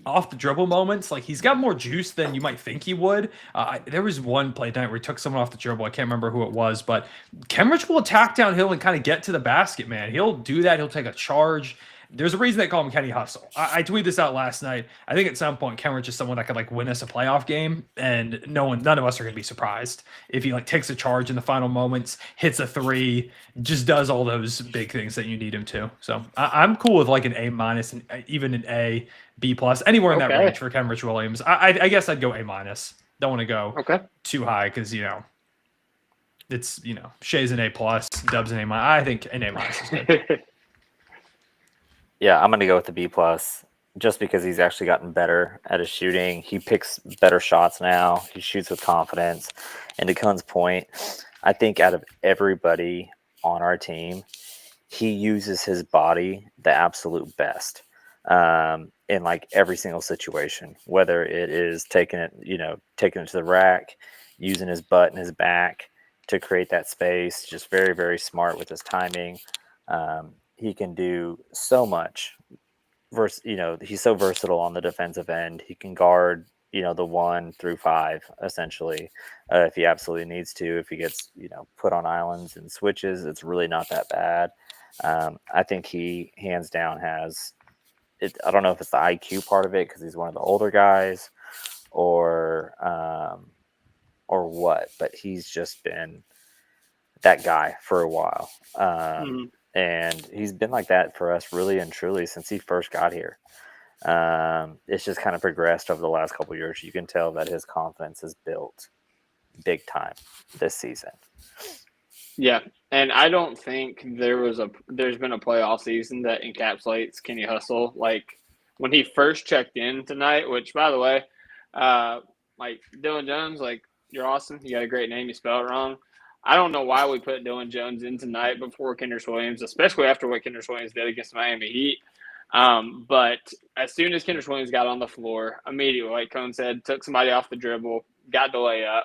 S4: off the dribble moments. Like, he's got more juice than you might think he would. There was one play tonight where he took someone off the dribble. I can't remember who it was, but Kenrich will attack downhill and kind of get to the basket, man. He'll do that. He'll take a charge. There's a reason they call him Kenny Hustle. I tweeted this out last night. I think at some point Kenrich is someone that could like win us a playoff game, and none of us are going to be surprised if he like takes a charge in the final moments, hits a 3, just does all those big things that you need him to. So I'm cool with like an A minus and even an A, B plus, anywhere in that range for Kenrich Williams. I guess I'd go A minus. Don't want to go too high because it's Shay's an A plus, Dub's an A minus. I think an A minus is good.
S5: Yeah, I'm going to go with the B plus just because he's actually gotten better at his shooting. He picks better shots now. He shoots with confidence. And to Cone's point, I think out of everybody on our team, he uses his body the absolute best in like every single situation, whether it is taking it to the rack, using his butt and his back to create that space, just very, very smart with his timing. He can do so much. He's so versatile on the defensive end. He can guard, the 1 through 5 essentially, if he absolutely needs to. If he gets, put on islands and switches, it's really not that bad. I think he hands down has it. I don't know if it's the IQ part of it because he's one of the older guys, or what, but he's just been that guy for a while. And he's been like that for us really and truly since he first got here. It's just kind of progressed over the last couple of years. You can tell that his confidence is built big time this season.
S3: Yeah, and I don't think there's been a playoff season that encapsulates Kenny Hustle. Like when he first checked in tonight, which by the way, like Dylan Jones, like you're awesome. You got a great name. You spelled it wrong. I don't know why we put Dylan Jones in tonight before Kendrick Williams, especially after what Kendrick Williams did against the Miami Heat. But as soon as Kendrick Williams got on the floor, immediately, like Cone said, took somebody off the dribble, got the layup.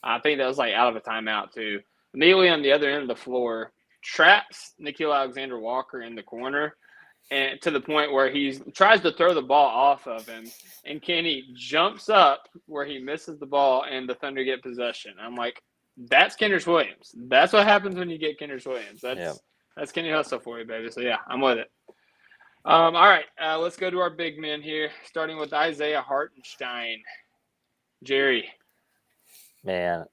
S3: I think that was like out of a timeout too. Immediately on the other end of the floor, traps Nickeil Alexander-Walker in the corner, and to the point where he tries to throw the ball off of him, and Kenny jumps up where he misses the ball, and the Thunder get possession. I'm like, that's Kendrick Williams. That's what happens when you get Kendrick Williams. That's Kenny Hustle for you, baby. So, yeah, I'm with it. All right, let's go to our big men here, starting with Isaiah Hartenstein. Jerry.
S5: Man,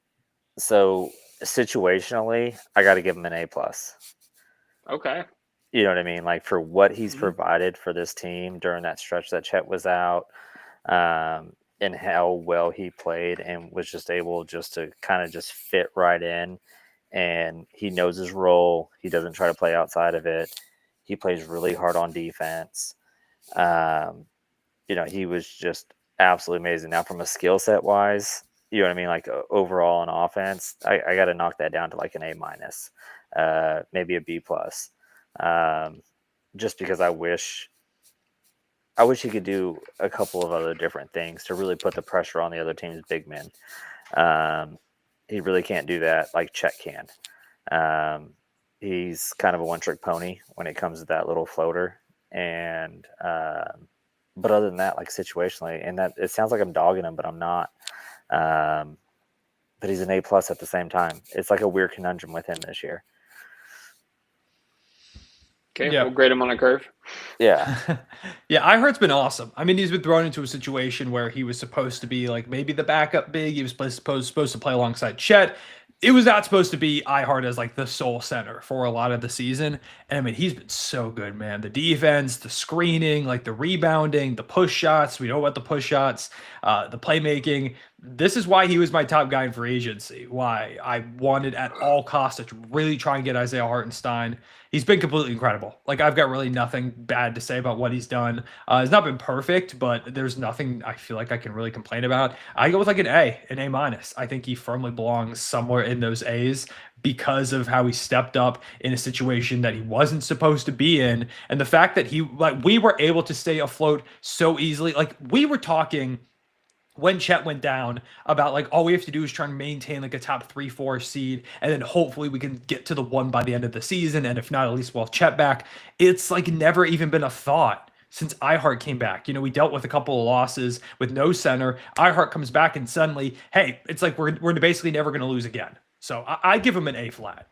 S5: so situationally, I got to give him an A+.
S3: Okay.
S5: You know what I mean? Like for what he's provided for this team during that stretch that Chet was out, and how well he played and was just able just to kind of just fit right in. And he knows his role. He doesn't try to play outside of it. He plays really hard on defense. He was just absolutely amazing. Now from a skill set wise, you know what I mean? Like overall on offense, I got to knock that down to like an A-, maybe a B+. Just because I wish he could do a couple of other different things to really put the pressure on the other team's big men. He really can't do that like Chet can. He's kind of a one-trick pony when it comes to that little floater. And but other than that, like situationally, and that it sounds like I'm dogging him, but I'm not. But he's an A+ at the same time. It's like a weird conundrum with him this year.
S3: Okay, We'll grade him on a curve.
S5: Yeah.
S4: Yeah, Ihart's been awesome. I mean, he's been thrown into a situation where he was supposed to be like maybe the backup big. He was supposed to play alongside Chet. It was not supposed to be Ihart as like the sole center for a lot of the season. And I mean, he's been so good, man. The defense, the screening, like the rebounding, the push shots. We know about the push shots, the playmaking. This is why he was my top guy in free agency. Why I wanted at all costs to really try and get Isaiah Hartenstein. He's been completely incredible. Like I've got really nothing bad to say about what he's done. It's not been perfect, but there's nothing I feel like I can really complain about. I go with like an A, an A-. I think he firmly belongs somewhere in those A's because of how he stepped up in a situation that he wasn't supposed to be in. And the fact that we were able to stay afloat so easily. Like we were talking when Chet went down about like all we have to do is try and maintain like a top 3-4 seed, and then hopefully we can get to the 1 by the end of the season, and if not, at least we'll have Chet back. It's like never even been a thought since Ihart came back. We dealt with a couple of losses with no center. Ihart comes back and suddenly, hey, it's like we're basically never going to lose again. So I give him an A flat.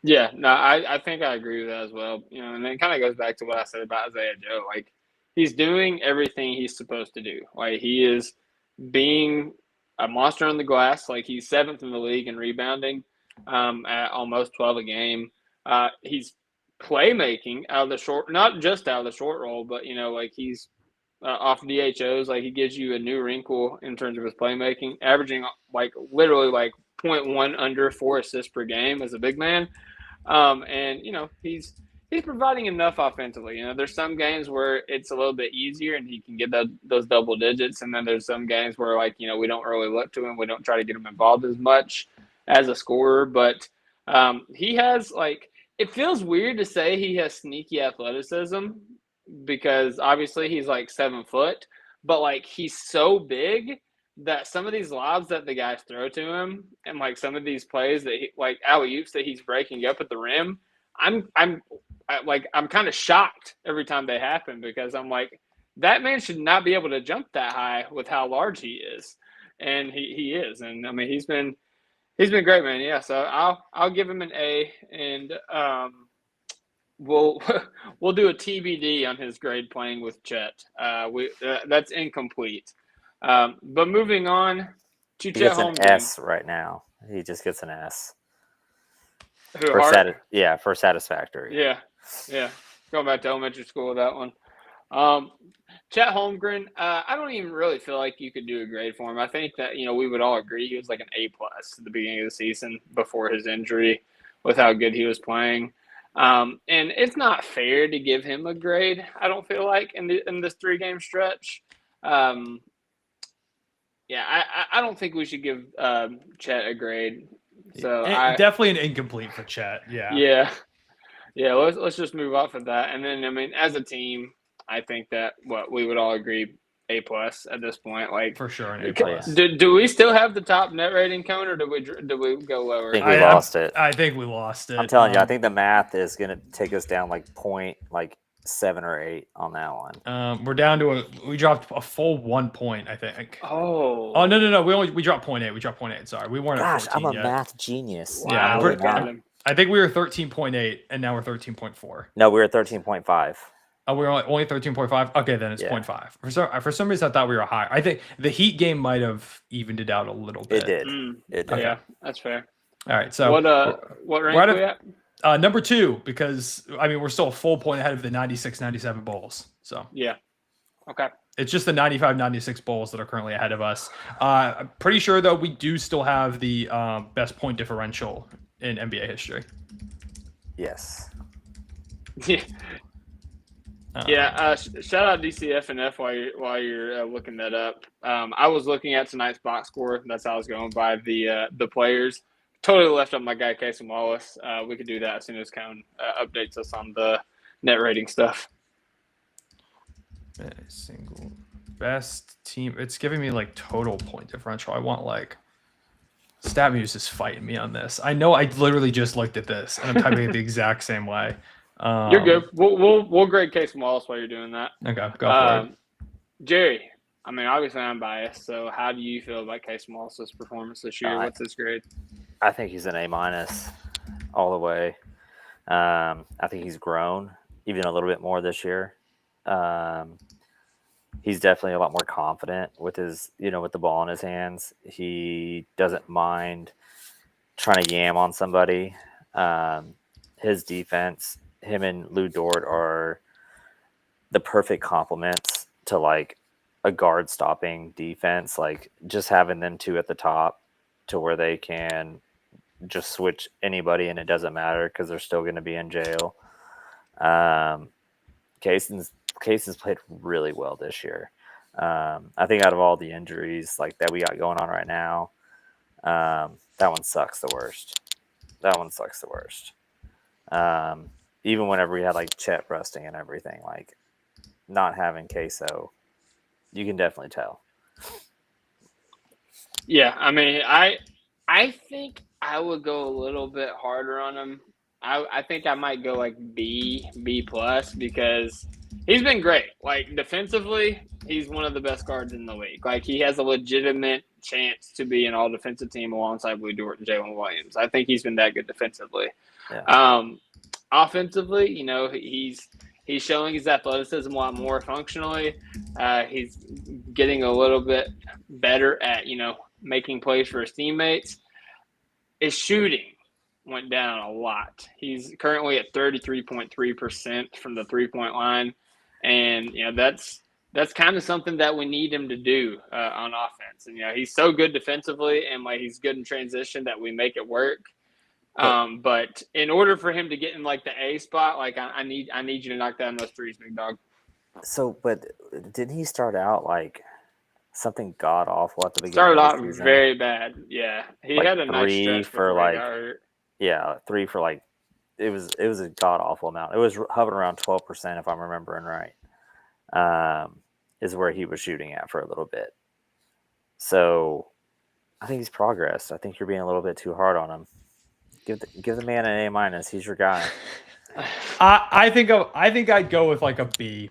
S3: Yeah, no, I think I agree with that as well. And it kind of goes back to what I said about Isaiah Joe. Like he's doing everything he's supposed to do. Like he is being a monster on the glass. Like he's 7th in the league in rebounding, at almost 12 a game. He's playmaking out of the short, not just out of the short roll, but like he's off DHOs. Like he gives you a new wrinkle in terms of his playmaking, averaging like literally like 0.1 under 4 assists per game as a big man. And he's he's providing enough offensively. You know, there's some games where it's a little bit easier and he can get those double digits, and then there's some games where, like, you know, we don't really look to him. We don't try to get him involved as much as a scorer, but he has, like, it feels weird to say he has sneaky athleticism because obviously he's like 7 foot, but like he's so big that some of these lobs that the guys throw to him and like some of these plays that he, like alley-oops that he's breaking up at the rim, I'm kind of shocked every time they happen because I'm like, that man should not be able to jump that high with how large he is. And he is. And I mean, he's been great, man. Yeah. So I'll give him an A, and we'll do a TBD on his grade playing with Chet. That's incomplete. But moving on to
S5: He
S3: Chet
S5: gets an
S3: Holmgren.
S5: S right now. He just gets an S.
S3: Who,
S5: For
S3: Hart?
S5: for satisfactory.
S3: Yeah. Going back to elementary school with that one. Chet Holmgren, I don't even really feel like you could do a grade for him. I think that, you know, we would all agree he was like an A+ at the beginning of the season before his injury with how good he was playing. And it's not fair to give him a grade, I don't feel like, in this 3-game stretch. I don't think we should give Chet a grade. So
S4: definitely an incomplete for Chet.
S3: Yeah. Let's just move off of that. And then, I mean, as a team, I think that we would all agree A+ at this point. Like,
S4: for sure, an A+.
S3: Do we still have the top net rating cone, or do we go lower?
S5: I think we lost it.
S4: I think we lost it.
S5: I'm telling you, I think the math is gonna take us down like 7 or 8 on that one.
S4: We're down to we dropped a full 1 point, I think.
S3: Oh
S4: no, we dropped 0.8. We dropped 0.8. Sorry, we weren't.
S5: Gosh,
S4: at 14
S5: I'm a
S4: yet.
S5: math genius.
S4: Yeah,
S3: wow.
S4: I think we were 13.8, and now we're 13.4.
S5: No, we were at 13.5.
S4: Oh, we're only 13.5. Okay, then it's 0.5. For some reason, I thought we were higher. I think the Heat game might have evened it out a little bit.
S5: It did. It did.
S3: Yeah, that's fair.
S4: All right, so
S3: what rank are we at?
S4: Number 2, because I mean we're still a full point ahead of the 96-97 Bulls. So
S3: yeah, okay.
S4: It's just the 95-96 Bulls that are currently ahead of us. I'm pretty sure though we do still have the best point differential in NBA history.
S5: Yes.
S3: Yeah. Shout out DCF and F while you're looking that up. I was looking at tonight's box score. That's how I was going by the players. Totally left up my guy Casey Wallace. We could do that as soon as Cone updates us on the net rating stuff.
S4: Single best team. It's giving me like total point differential. I want like StatMuse is fighting me on this. I know I literally just looked at this and I'm typing it the exact same way.
S3: You're good. We'll grade Casey Wallace while you're doing that.
S4: Okay, go for it.
S3: Jerry, I mean, obviously I'm biased. So how do you feel about Casey Wallace's performance this year? What's his grade?
S5: I think he's an A- all the way. I think he's grown even a little bit more this year. He's definitely a lot more confident with his, with the ball in his hands. He doesn't mind trying to yam on somebody. His defense, him and Lou Dort are the perfect complements to like a guard stopping defense. Like just having them two at the top to where they can just switch anybody and it doesn't matter because they're still going to be in jail. Casey's played really well this year. I think out of all the injuries like that we got going on right now, that one sucks the worst. Even whenever we had like Chet resting and everything, like not having Queso, you can definitely tell.
S3: Yeah, I mean, I think I would go a little bit harder on him. I think I might go like B+ because he's been great. Like defensively, he's one of the best guards in the league. Like he has a legitimate chance to be an all defensive team alongside Lou Dort and Jalen Williams. I think he's been that good defensively.
S5: Yeah.
S3: Offensively, he's showing his athleticism a lot more functionally. He's getting a little bit better at, making plays for his teammates. His shooting went down a lot. He's currently at 33.3% from the 3-point line. And, that's kind of something that we need him to do on offense. And, he's so good defensively and like he's good in transition that we make it work. But in order for him to get in like the A spot, like I need you to knock down those threes, big dog.
S5: So, but didn't he start out like something god awful at the beginning?
S3: Started
S5: of
S3: out
S5: the season?
S3: very bad. Yeah, he
S5: Like
S3: had a nice
S5: 3
S3: stretch
S5: for
S3: before he
S5: like
S3: got hurt.
S5: yeah, 3 for like it was a god awful amount. It was hovering around 12% if I'm remembering right. Is where he was shooting at for a little bit. So I think he's progressed. I think you're being a little bit too hard on him. Give the man an A-. He's your guy.
S4: I think I'd go with like a B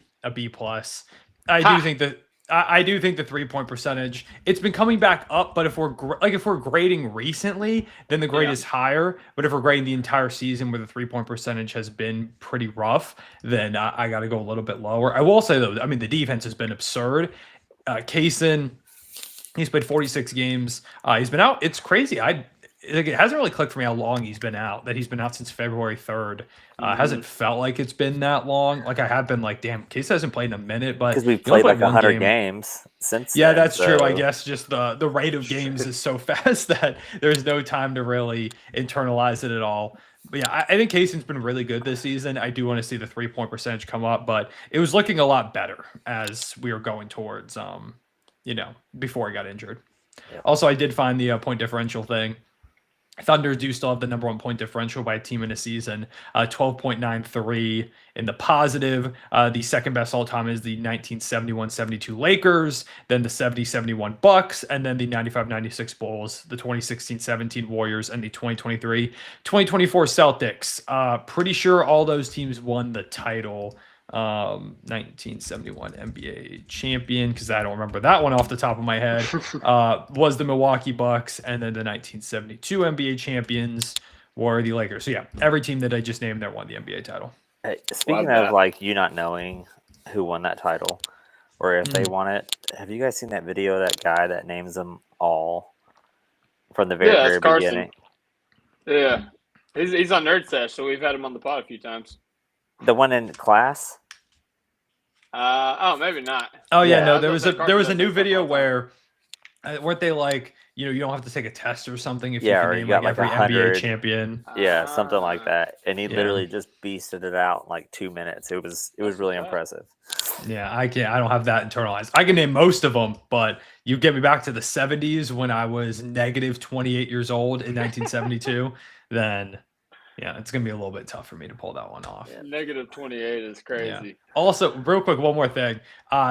S4: plus. I do think the 3-point percentage, it's been coming back up, but if we're grading recently, then the grade is higher. But if we're grading the entire season where the 3-point percentage has been pretty rough, then I got to go a little bit lower. I will say though, I mean the defense has been absurd. Kaysen, he's played 46 games. He's been out. It's crazy. It hasn't really clicked for me how long he's been out. That he's been out since February 3rd. Hasn't felt like it's been that long. Like I have been like, damn, Case hasn't played in a minute, but
S5: Because we've played like 100 games since.
S4: Yeah,
S5: then,
S4: that's
S5: so.
S4: true. I guess just the rate of games is so fast that there's no time to really internalize it at all. But yeah, I think Kaysen's been really good this season. I do want to see the 3-point percentage come up, but it was looking a lot better as we were going towards, before he got injured.
S5: Yep.
S4: Also, I did find the point differential thing. Thunder do still have the number 1 point differential by a team in a season, 12.93 in the positive. The second best all time is the 1971-72 Lakers, then the 70-71 Bucks, and then the 95-96 Bulls, the 2016-17 Warriors, and the 2023-2024 Celtics. Pretty sure all those teams won the title. 1971 NBA champion, because I don't remember that one off the top of my head, was the Milwaukee Bucks, and then the 1972 NBA champions were the Lakers. So yeah, every team that I just named there won the NBA title.
S5: Hey, speaking of like you not knowing who won that title or if they won it, have you guys seen that video of that guy that names them all from the very beginning?
S3: Yeah, he's on Nerd Sesh, so we've had him on the pod a few times.
S5: The one in class?
S3: Maybe not.
S4: Oh yeah, no, there was a new video where weren't they like, you don't have to take a test or something if you can name like every NBA champion.
S5: Yeah, something like that. And he literally just beasted it out in like 2 minutes. It was really impressive.
S4: Yeah, I don't have that internalized. I can name most of them, but you get me back to the 70s when I was negative 28 years old in 1972, then yeah, it's going to be a little bit tough for me to pull that one off.
S3: Yeah, negative 28 is crazy.
S4: Yeah. Also, real quick, one more thing.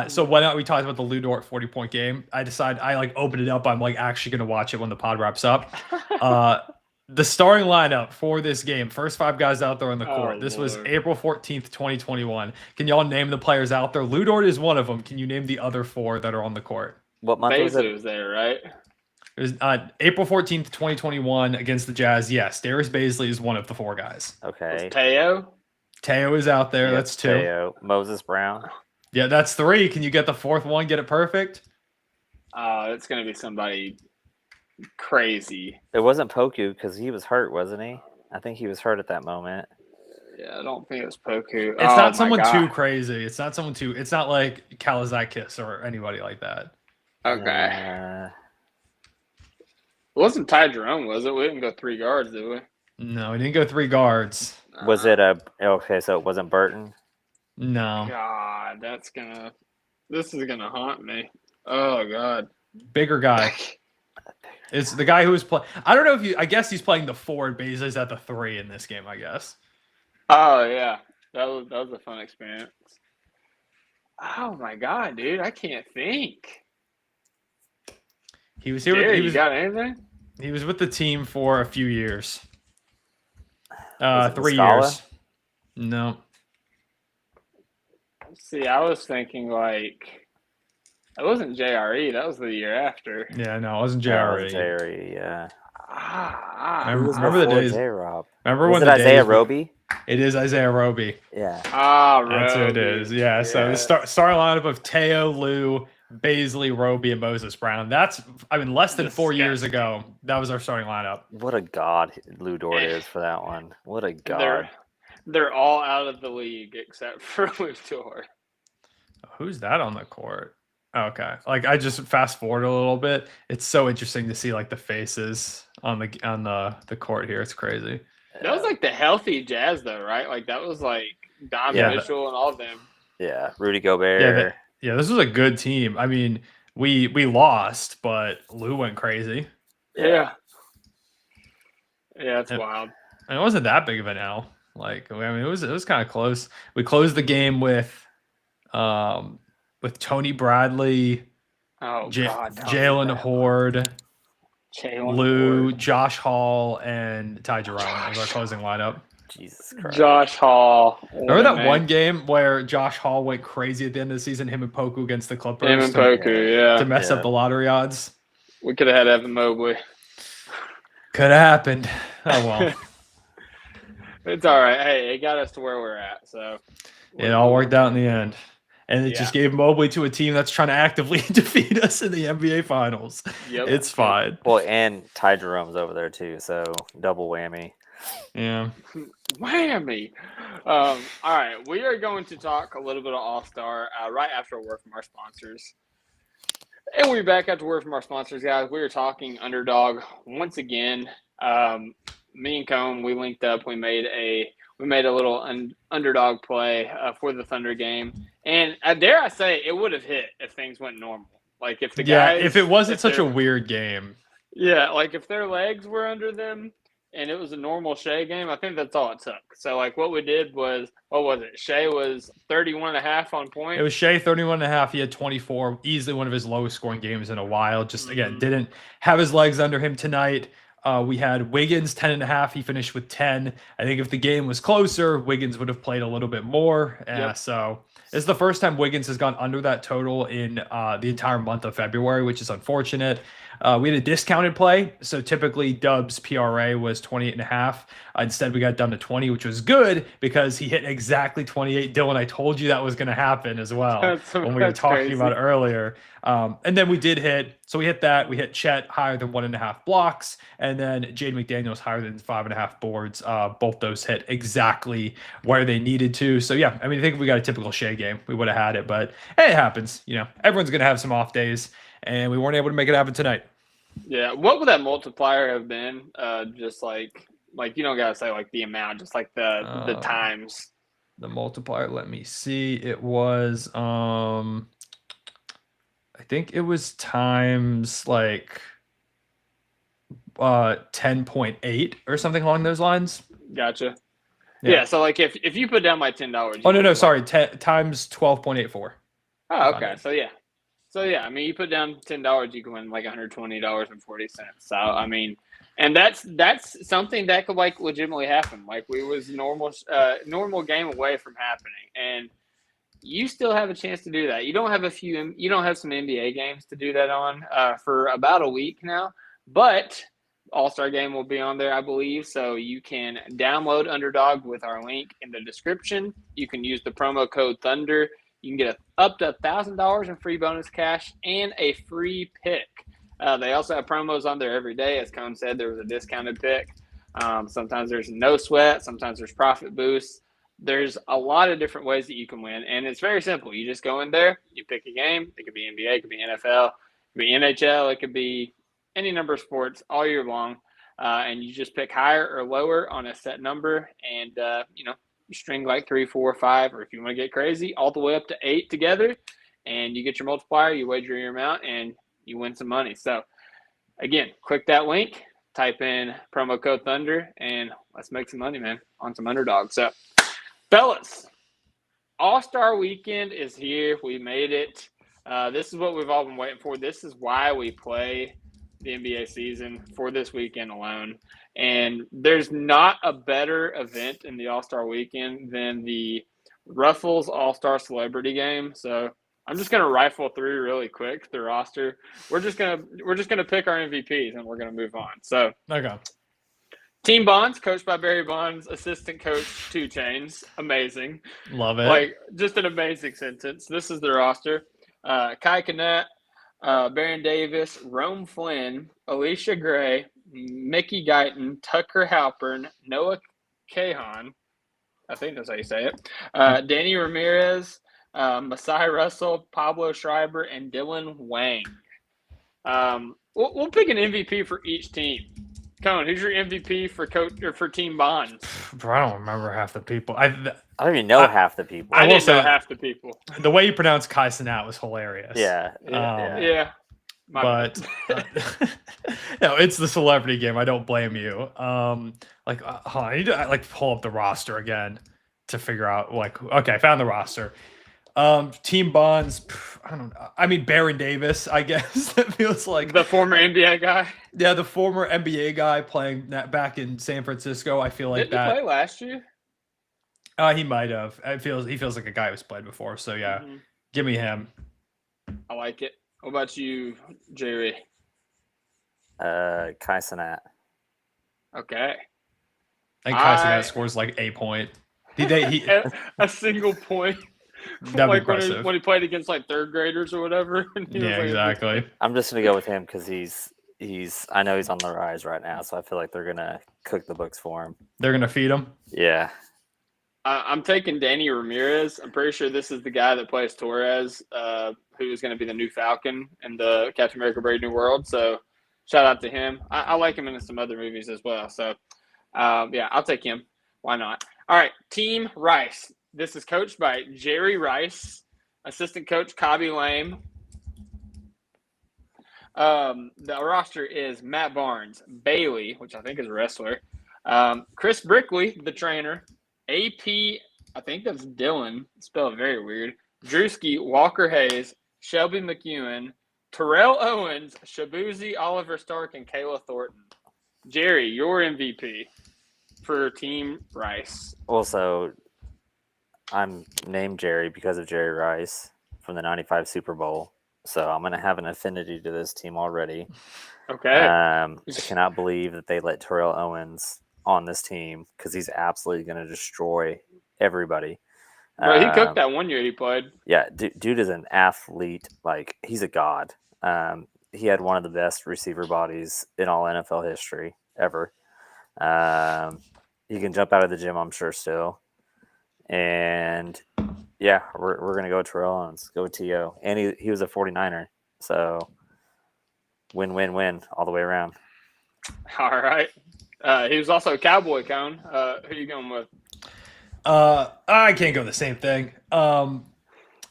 S4: So when we talked about the Lou Dort 40-point game, I opened it up. I'm like actually going to watch it when the pod wraps up. The starting lineup for this game, first 5 guys out there on the court. This was April 14th, 2021. Can y'all name the players out there? Lou Dort is one of them. Can you name the other 4 that are on the court?
S5: What month was it?
S3: Was there, right?
S4: It was April 14th, 2021 against the Jazz. Yes, Darius Baisley is one of the 4 guys.
S5: Okay.
S3: Teo
S4: is out there. That's 2.
S5: Teo. Moses Brown.
S4: Yeah, that's 3. Can you get the 4th one? Get it perfect?
S3: It's going to be somebody crazy.
S5: It wasn't Poku because he was hurt, wasn't he? I think he was hurt at that moment.
S3: Yeah, I don't think it was Poku.
S4: It's not someone too crazy. It's not like Kalazakis or anybody like that.
S3: Okay. It wasn't Ty Jerome, was it? We didn't go 3 guards, did we?
S4: No, we didn't go 3 guards.
S5: Was it so it wasn't Burton?
S4: No.
S3: God, this is gonna haunt me. Oh God.
S4: Bigger guy. It's the guy who was playing. I don't know I guess he's playing the 4, but he's at the 3 in this game, I guess.
S3: Oh yeah. That was a fun experience. Oh my God, dude, I can't think.
S4: He was here.
S3: You got anything?
S4: He was with the team for a few years. 3
S5: Muscala?
S4: years. No.
S3: See, I was thinking like it wasn't JRE. That was the year after.
S4: Yeah, no, it wasn't
S5: No,
S4: JRE.
S5: it was JRE, yeah.
S4: Remember the days?
S5: J-Rob.
S4: Remember
S5: was
S4: when
S5: it
S4: the
S5: Isaiah
S4: days?
S5: Roby?
S4: It is Isaiah Roby.
S5: Yeah.
S4: That's who it is. Yeah. So the starting lineup of Teo, Lou, Baisley, Roby, and Moses Brown. That's, less than 4 years ago. That was our starting lineup.
S5: What a god Lou Dort is for that one. What a god.
S3: They're all out of the league except for Lou Dort.
S4: Who's that on the court? Okay. I just fast forward a little bit. It's so interesting to see the faces on the court here. It's crazy.
S3: That was like the healthy Jazz, though, right? Like that was like
S4: Yeah.
S3: Mitchell and all of them.
S5: Yeah, Rudy Gobert.
S4: Yeah, this was a good team. I mean, we lost, but Lou went crazy.
S3: Yeah, it's
S4: And-
S3: wild.
S4: And it wasn't that big of an L. Like, I mean, it was kind of close. We closed the game with Tony Bradley,
S3: Oh God,
S4: Jalen Horde,
S3: Jalen
S4: Lou,
S3: Horde.
S4: Josh Hall, and Ty Jerome as our closing lineup.
S5: Jesus Christ.
S3: Josh Hall.
S4: Remember that one game where Josh Hall went crazy at the end of the season, him and Poku against the Clippers
S3: Him and Poku, yeah.
S4: to mess up the lottery odds?
S3: We could have had Evan Mobley.
S4: Could have happened. Oh, well.
S3: It's all right. Hey, it got us to where we're at. So
S4: It all worked out in the end. And it just
S3: Yeah.
S4: gave Mobley to a team that's trying to actively defeat us in the NBA Finals.
S3: Yep.
S4: It's fine.
S5: Well, and Ty Jerome's over there too, so double whammy.
S4: Yeah.
S3: Whammy. All right, we are going to talk a little bit of All-Star right after a word from our sponsors. And we're back after a word from our sponsors, guys. We are talking Underdog once again. Me and Cone, we linked up. We made a little underdog play for the Thunder game, and dare I say, it would have hit if things went normal. Like if the guys,
S4: if it wasn't
S3: if
S4: such a
S3: their-
S4: weird game.
S3: yeah, like if their legs were under them and it was a normal Shea game, I think that's all it took. So like what we did was, what was it? Shea was 31.5 on point.
S4: It was Shea 31.5. He had 24, easily one of his lowest scoring games in a while. Just again, didn't have his legs under him tonight. We had Wiggins 10.5. He finished with 10. I think if the game was closer, Wiggins would have played a little bit more.
S3: Yep.
S4: So it's the first time Wiggins has gone under that total in the entire month of February, which is unfortunate. We had a discounted play. So typically Dub's PRA was 28.5. Instead, we got down to 20, which was good because he hit exactly 28. Dylan, I told you that was going to happen as well when we were talking about it earlier. And then we did hit. So we hit that. We hit Chet higher than 1.5 blocks. And then Jaden McDaniels higher than 5.5 boards. Both those hit exactly where they needed to. So yeah, I mean, I think if we got a typical Shea game, we would have had it. But hey, it happens. You know, everyone's going to have some off days. And we weren't able to make it happen tonight.
S3: Yeah, what would that multiplier have been? Just like you don't gotta say like the amount, just like the times.
S4: The multiplier, let me see. It was I think it was times like 10.8 or something along those lines.
S3: Gotcha.
S4: Yeah.
S3: Yeah, so like if you put down my $10.
S4: Oh no, sorry, times 12.84.
S3: Oh, okay. So yeah, I mean, you put down $10, you can win like $120.40. So I mean, and that's something that could like legitimately happen. Like we was normal game away from happening, and you still have a chance to do that. You don't have some NBA games to do that on for about a week now, but All-Star game will be on there, I believe. So you can download Underdog with our link in the description. You can use the promo code Thunder. You can get up to $1,000 in free bonus cash and a free pick. They also have promos on there every day. As Cone said, there was a discounted pick. Sometimes there's no sweat. Sometimes there's profit boosts. There's a lot of different ways that you can win. And it's very simple. You just go in there, you pick a game. It could be NBA, it could be NFL, it could be NHL, it could be any number of sports all year long. And you just pick higher or lower on a set number. And, string like 3, 4, 5, or if you want to get crazy, all the way up to 8 together, and you get your multiplier, you wager your amount, and you win some money. So again, click that link, type in promo code Thunder, and let's make some money, man, on some Underdog. So fellas, All-Star Weekend is here. We made it. This is what we've all been waiting for. This is why we play the NBA season, for this weekend alone. And there's not a better event in the All-Star Weekend than the Ruffles All-Star Celebrity Game. So I'm just gonna rifle through really quick the roster. We're just gonna pick our MVPs and we're gonna move on. So
S4: Okay.
S3: Team Bonds, coached by Barry Bonds, assistant coach 2 Chainz. Amazing.
S4: Love it.
S3: Like just an amazing sentence. This is the roster. Kai Cenat, Baron Davis, Rome Flynn, Alicia Gray, Mickey Guyton, Tucker Halpern, Noah Cahan, I think that's how you say it, Danny Ramirez, Masai Russell, Pablo Schreiber, and Dylan Wang. We'll pick an MVP for each team. Cone, who's your MVP for coach or for Team Bonds?
S4: Bro, I don't remember half the people.
S5: I don't even know half the people.
S3: I
S4: will
S3: didn't know
S4: say-
S3: half the people.
S4: The way you pronounce Kai Cenat was hilarious.
S5: Yeah.
S3: Yeah. My
S4: But
S3: bad.
S4: no, it's the celebrity game. I don't blame you. Hold on, I need to pull up the roster again to figure out okay, I found the roster. Team Bonds, I don't know. I mean, Baron Davis, I guess. That feels like
S3: the former NBA guy.
S4: yeah, the former NBA guy playing back in San Francisco. I feel like
S3: Didn't he play last year?
S4: he might have. He feels like a guy who's played before. So yeah,
S3: Mhm.
S4: give me him.
S3: I like it. What about you, Jerry?
S5: Kai Cenat.
S3: Okay.
S4: I think Kai Cenat scores like a point.
S3: A single point.
S4: That'd be
S3: Like
S4: impressive.
S3: when he played against like third graders or whatever. and he was
S4: Yeah,
S3: like-
S4: exactly.
S5: I'm just gonna go with him because he's. I know he's on the rise right now, so I feel like they're gonna cook the books for him.
S4: They're gonna feed him.
S5: Yeah.
S3: I'm taking Danny Ramirez. I'm pretty sure this is the guy that plays Torres, who is going to be the new Falcon in the Captain America: Brave New World. So, shout out to him. I like him in some other movies as well. So, yeah, I'll take him. Why not? All right, Team Rice. This is coached by Jerry Rice, assistant coach Kabi Lame. The roster is Matt Barnes, Bailey, which I think is a wrestler, Chris Brickley, the trainer, AP, I think that's Dylan, spelled very weird, Drewski, Walker Hayes, Shelby McEwen, Terrell Owens, Shabuzi, Oliver Stark, and Kayla Thornton. Jerry, your MVP for Team Rice.
S5: Also, I'm named Jerry because of Jerry Rice from the '95 Super Bowl. So I'm gonna have an affinity to this team already.
S3: Okay.
S5: I cannot believe that they let Terrell Owens on this team because he's absolutely going to destroy everybody.
S3: Bro, he cooked that one year he played.
S5: Yeah, dude is an athlete. Like, he's a god. He had one of the best receiver bodies in all NFL history ever. He can jump out of the gym, I'm sure, still. And yeah, we're going to go Terrell Owens, go with T.O. And he was a 49er. So win all the way around.
S3: All right. He was also a Cowboy, Cone. Who are you going with?
S4: I can't go the same thing. I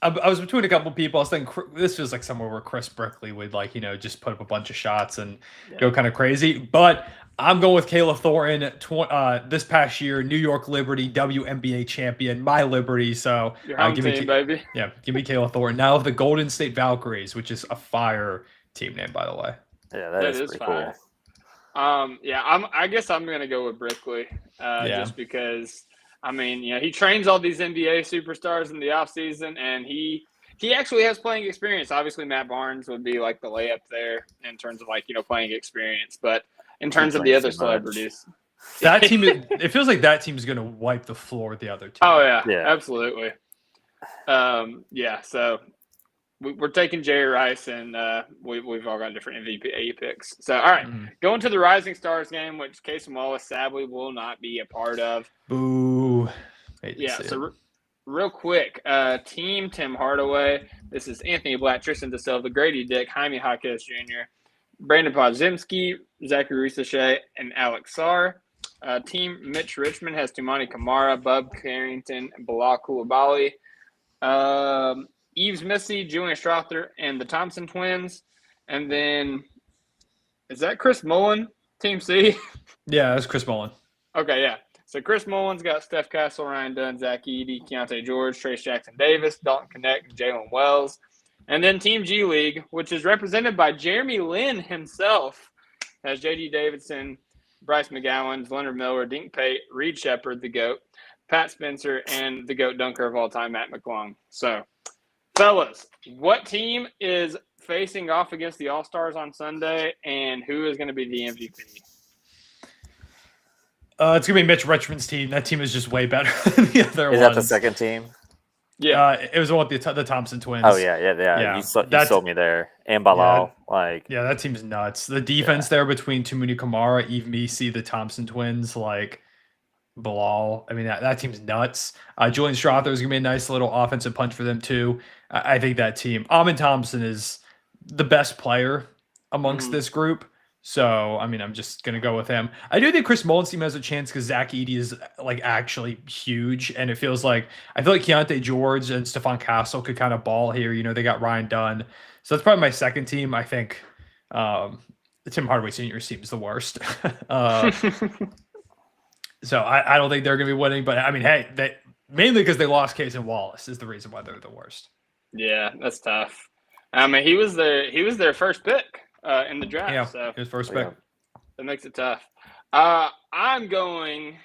S4: was between a couple people. I was thinking this feels like somewhere where Chris Brickley would just put up a bunch of shots and go kind of crazy. But I'm going with Kayla Thornton. This past year, New York Liberty WNBA champion, my Liberty. So
S3: Your home
S4: give
S3: team,
S4: me,
S3: baby.
S4: yeah, give me Kayla Thornton. Now of the Golden State Valkyries, which is a fire team name, by the way.
S5: Yeah, that is pretty
S3: fire.
S5: cool.
S3: Yeah, I guess I'm gonna go with Brickley, just because. I mean, he trains all these NBA superstars in the offseason, and he actually has playing experience. Obviously, Matt Barnes would be like the layup there in terms of playing experience, but in terms of the other celebrities,
S4: that team, it feels like that team is going to wipe the floor with the other team.
S3: Oh yeah. Absolutely. So we're taking Jerry Rice, and we've all got different MVP picks. So all right, going to the Rising Stars game, which Casey Wallace sadly will not be a part of.
S4: Boo.
S3: So real quick, Team Tim Hardaway. This is Anthony Black, Tristan DeSilva, Grady Dick, Jaime Jaquez Jr., Brandon Podziemski, Zachary Risachet, and Alex Sarr. Team Mitch Richmond has Tumani Kamara, Bub Carrington, and Bilal Coulibaly. Eves Missy, Julian Strother, and the Thompson twins. And then, is that Chris Mullen, Team C?
S4: Yeah, that's Chris Mullen.
S3: Okay, yeah. So Chris Mullen's got Steph Castle, Ryan Dunn, Zach Edey, Keontae George, Trace Jackson Davis, Dalton Connect, and Jalen Wells. And then Team G League, which is represented by Jeremy Lin himself, has J.D. Davidson, Bryce McGowan, Leonard Miller, Dink Pate, Reed Shepard, the GOAT, Pat Spencer, and the GOAT dunker of all time, Matt McClung. So, fellas, what team is facing off against the All-Stars on Sunday, and who is going to be the MVP?
S4: It's going to be Mitch Richmond's team. That team is just way better than the other
S5: Is
S4: ones.
S5: that the second team?
S3: Yeah.
S4: It was the one with the Thompson twins.
S5: Oh, yeah. You sold me there. And Bilal.
S4: Yeah, that team's nuts. The defense there between Tumani Kamara, Eve Misi, the Thompson twins, Bilal. I mean, that team's nuts. Julian Strother is going to be a nice little offensive punch for them, too. I think that team. Amin Thompson is the best player amongst this group. So, I mean, I'm just going to go with him. I do think Chris Mullins team has a chance because Zach Edey is like actually huge. And it feels like, I feel like Keontae George and Stephon Castle could kind of ball here. You know, they got Ryan Dunn. So that's probably my second team. I think Tim Hardaway Sr.'s team is the worst. So I don't think they're going to be winning. But I mean, hey, mainly because they lost Case and Wallace is the reason why they're the worst.
S3: Yeah, that's tough. I mean, he was their first pick in the draft.
S4: Yeah,
S3: so
S4: his first pick.
S3: that makes it tough. I'm going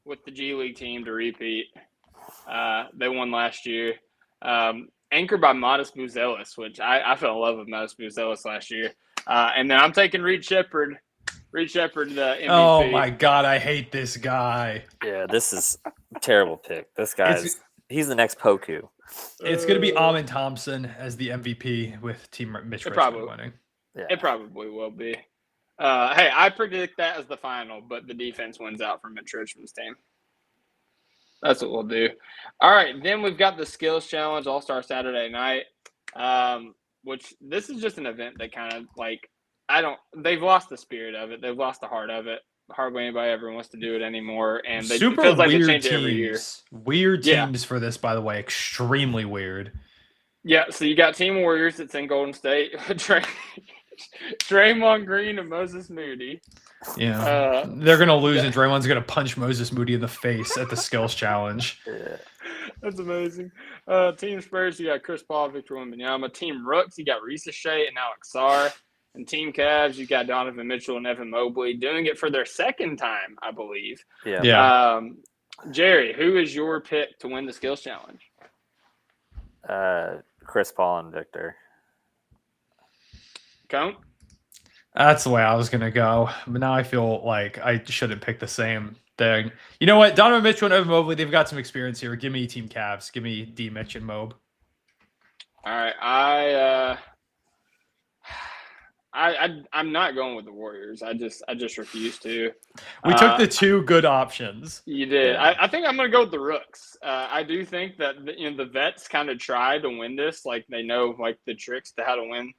S3: with the G League team to repeat. They won last year. Anchored by Modest Buzelis, which I fell in love with Modest Buzelis last year. And then I'm taking Reed Shepherd. Reed Shepherd, the MVP.
S4: Oh my God, I hate this guy.
S5: Yeah, this is a terrible pick. This guy's he's the next Poku.
S4: It's going to be Amin Thompson as the MVP with Team Mitch Richmond winning.
S5: Yeah.
S3: It probably will be. Hey, I predict that as the final, but the defense wins out for Mitch Richmond's team. That's what we'll do. All right, then we've got the Skills Challenge All-Star Saturday night, which this is just an event that kind of like they've lost the spirit of it. They've lost the heart of it. Hardly anybody ever wants to do it anymore, and it feels like they change it every year.
S4: Weird teams for this, by the way, extremely weird.
S3: Yeah, so you got Team Warriors that's in Golden State, Draymond Green and Moses Moody.
S4: Yeah, they're gonna lose, and Draymond's gonna punch Moses Moody in the face at the Skills Challenge.
S5: Yeah.
S3: That's amazing. Team Spurs, you got Chris Paul, Victor Wembanyama. Team Rooks, you got Risa Shea and Alex Sarr. And Team Cavs, you got Donovan Mitchell and Evan Mobley doing it for their second time, I believe.
S5: Yeah.
S3: Jerry, who is your pick to win the Skills Challenge?
S5: Chris Paul and Victor.
S3: Cone?
S4: That's the way I was gonna go, but now I feel like I shouldn't pick the same thing. You know what? Donovan Mitchell and Evan Mobley, they've got some experience here. Give me Team Cavs. Give me D. Mitch and Mob.
S3: All right, I'm not going with the Warriors. I just refuse to.
S4: We took the two good options.
S3: You did.
S5: Yeah.
S3: I think I'm going to go with the Rooks. I do think that the vets kind of tried to win this. Like they know like the tricks to how to win.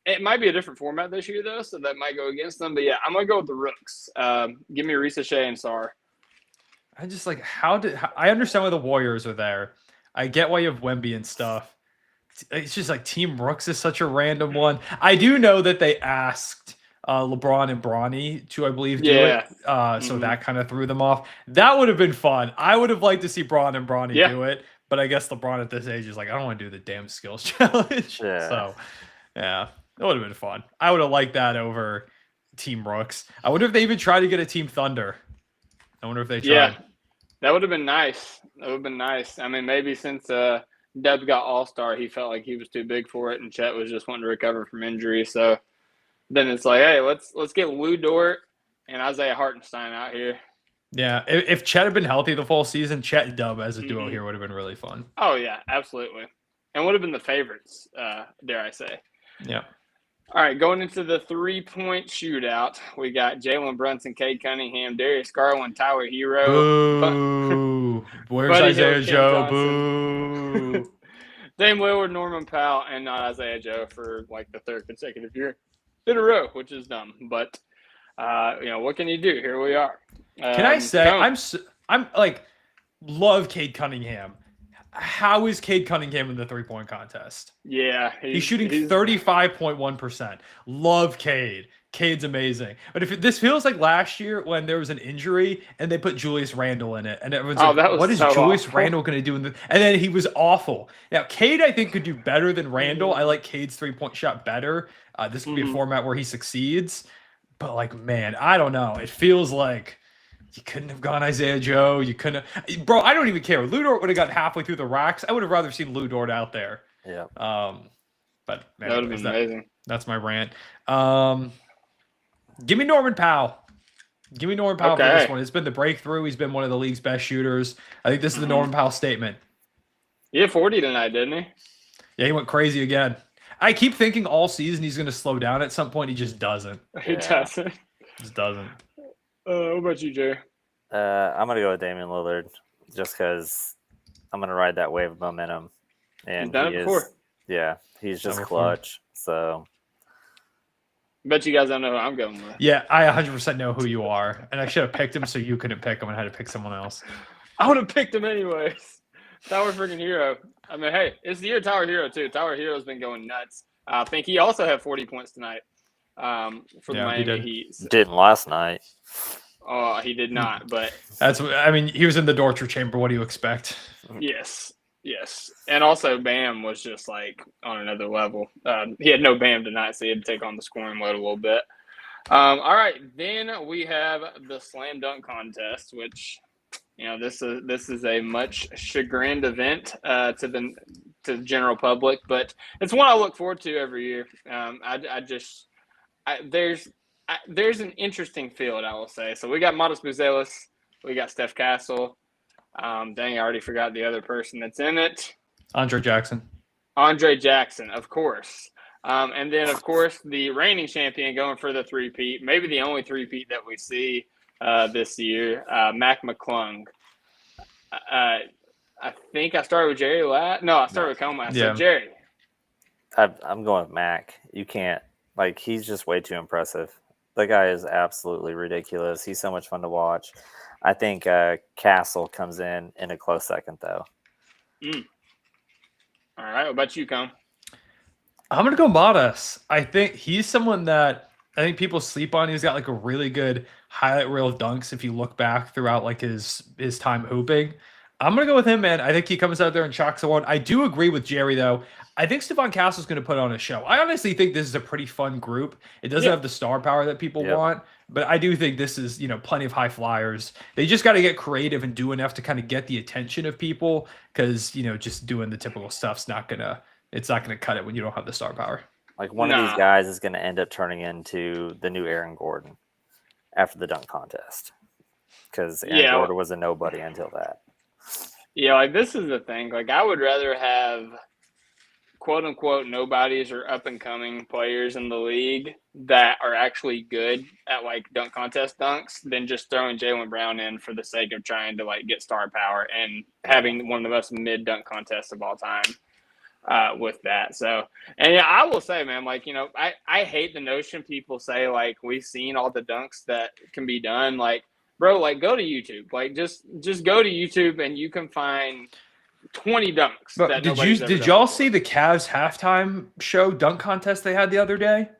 S3: It might be a different format this year though, so that might go against them. But yeah, I'm going to go with the Rooks. Give me Risa Shea and Sarr.
S4: I just like I understand why the Warriors are there. I get why you have Wemby and stuff. It's just like Team Rooks is such a random one. I do know that they asked LeBron and Bronny to, I believe, do it. So that kind of threw them off. That would have been fun. I would have liked to see Bron and Bronny do it, but I guess LeBron at this age is like, I don't want to do the damn Skills Challenge.
S5: Yeah.
S4: So, yeah, it would have been fun. I would have liked that over Team Rooks. I wonder if they even tried to get a Team Thunder. I wonder if they tried.
S3: Yeah, that would have been nice. That would have been nice. I mean, maybe since Deb got All-Star, he felt like he was too big for it, and Chet was just wanting to recover from injury. So then it's like, hey, let's get Lou Dort and Isaiah Hartenstein out here.
S4: Yeah, if Chet had been healthy the full season, Chet and Dub as a duo here would have been really fun.
S3: Oh, yeah, absolutely. And would have been the favorites, dare I say.
S4: Yeah.
S3: All right, going into the three-point shootout, we got Jalen Brunson, Cade Cunningham, Darius Garland, Tyler Hero.
S4: Boo. Where's
S3: Buddy
S4: Isaiah
S3: Hield,
S4: Joe?
S3: Cam
S4: Boo.
S3: Dame Lillard, Norman Powell, and not Isaiah Joe for like the third consecutive year in a row, which is dumb. But, what can you do? Here we are.
S4: Can I say, I'm like, love Cade Cunningham. How is Cade Cunningham in the three-point contest?
S3: Yeah.
S4: He's shooting 35.1%. Love Cade. Cade's amazing. But this feels like last year when there was an injury and they put Julius Randle in it. And everyone's like, what is Julius Randle going to do? And then he was awful. Now, Cade, I think, could do better than Randle. I like Cade's three-point shot better. This could be a format where he succeeds. But, like, man, I don't know. It feels like you couldn't have gone Isaiah Joe. You couldn't have. Bro, I don't even care. Lou Dort would have gotten halfway through the racks. I would have rather seen Lou Dort out there.
S5: Yeah.
S4: But man,
S3: that would have been amazing.
S4: That's my rant. Give me Norman Powell. Give me Norman Powell for this one. It's been the breakthrough. He's been one of the league's best shooters. I think this is the Norman Powell statement.
S3: He hit 40 tonight, didn't he?
S4: Yeah, he went crazy again. I keep thinking all season he's going to slow down at some point. He just doesn't.
S3: He doesn't.
S4: Just doesn't.
S3: What about you, Jay?
S5: I'm going to go with Damian Lillard just because I'm going to ride that wave of momentum. And
S3: He's done it before.
S5: Yeah, he's just clutch. So
S3: Bet you guys don't know who I'm going with.
S4: Yeah, I 100% know who you are, and I should have picked him so you couldn't pick him and had to pick someone else.
S3: I would have picked him anyways. Tyler freaking Hero. I mean, hey, it's the year of Tyler Hero too. Tyler Hero's been going nuts. I think he also had 40 points tonight for the Miami Heat.
S5: Didn't last night.
S3: Oh, he did not. But
S4: he was in the torture chamber. What do you expect?
S3: yes. And also Bam was just like on another level. He had no Bam tonight, so he had to take on the scoring load a little bit. All right, then we have the slam dunk contest, which this is a much chagrined event to the general public, but it's one I look forward to every year. There's an interesting field, I will say. So we got Modest Buzelis, we got Steph Castle. Dang, I already forgot the other person that's in it.
S4: Andre Jackson,
S3: of course. And then, of course, the reigning champion going for the three-peat, maybe the only three-peat that we see this year, Mac McClung. I think I started with Jerry last. No, I started with Coma. So Jerry.
S5: I'm going with Mac. You can't. He's just way too impressive. The guy is absolutely ridiculous. He's so much fun to watch. I think Castle comes in a close second, though.
S3: All right. What about you, Com?
S4: I'm going to go Modest. I think he's someone that I think people sleep on. He's got a really good highlight reel of dunks if you look back throughout his time hooping. I'm going to go with him, man. I think he comes out there and chalks the one. I do agree with Jerry, though. I think Stephon Castle's going to put on a show. I honestly think this is a pretty fun group. It doesn't have the star power that people want, but I do think this is, plenty of high flyers. They just got to get creative and do enough to kind of get the attention of people because, just doing the typical stuff's not going to cut it when you don't have the star power.
S5: One of these guys is going to end up turning into the new Aaron Gordon after the dunk contest because Aaron Gordon was a nobody until that.
S3: Yeah, this is the thing. I would rather have quote-unquote nobodies or up-and-coming players in the league that are actually good at, dunk contest dunks than just throwing Jaylen Brown in for the sake of trying to, get star power and having one of the most mid-dunk contests of all time with that. So, and I will say, man, I hate the notion people say, we've seen all the dunks that can be done. Bro, go to YouTube. Just go to YouTube and you can find 20 dunks.
S4: But did y'all see the Cavs halftime show dunk contest they had the other day?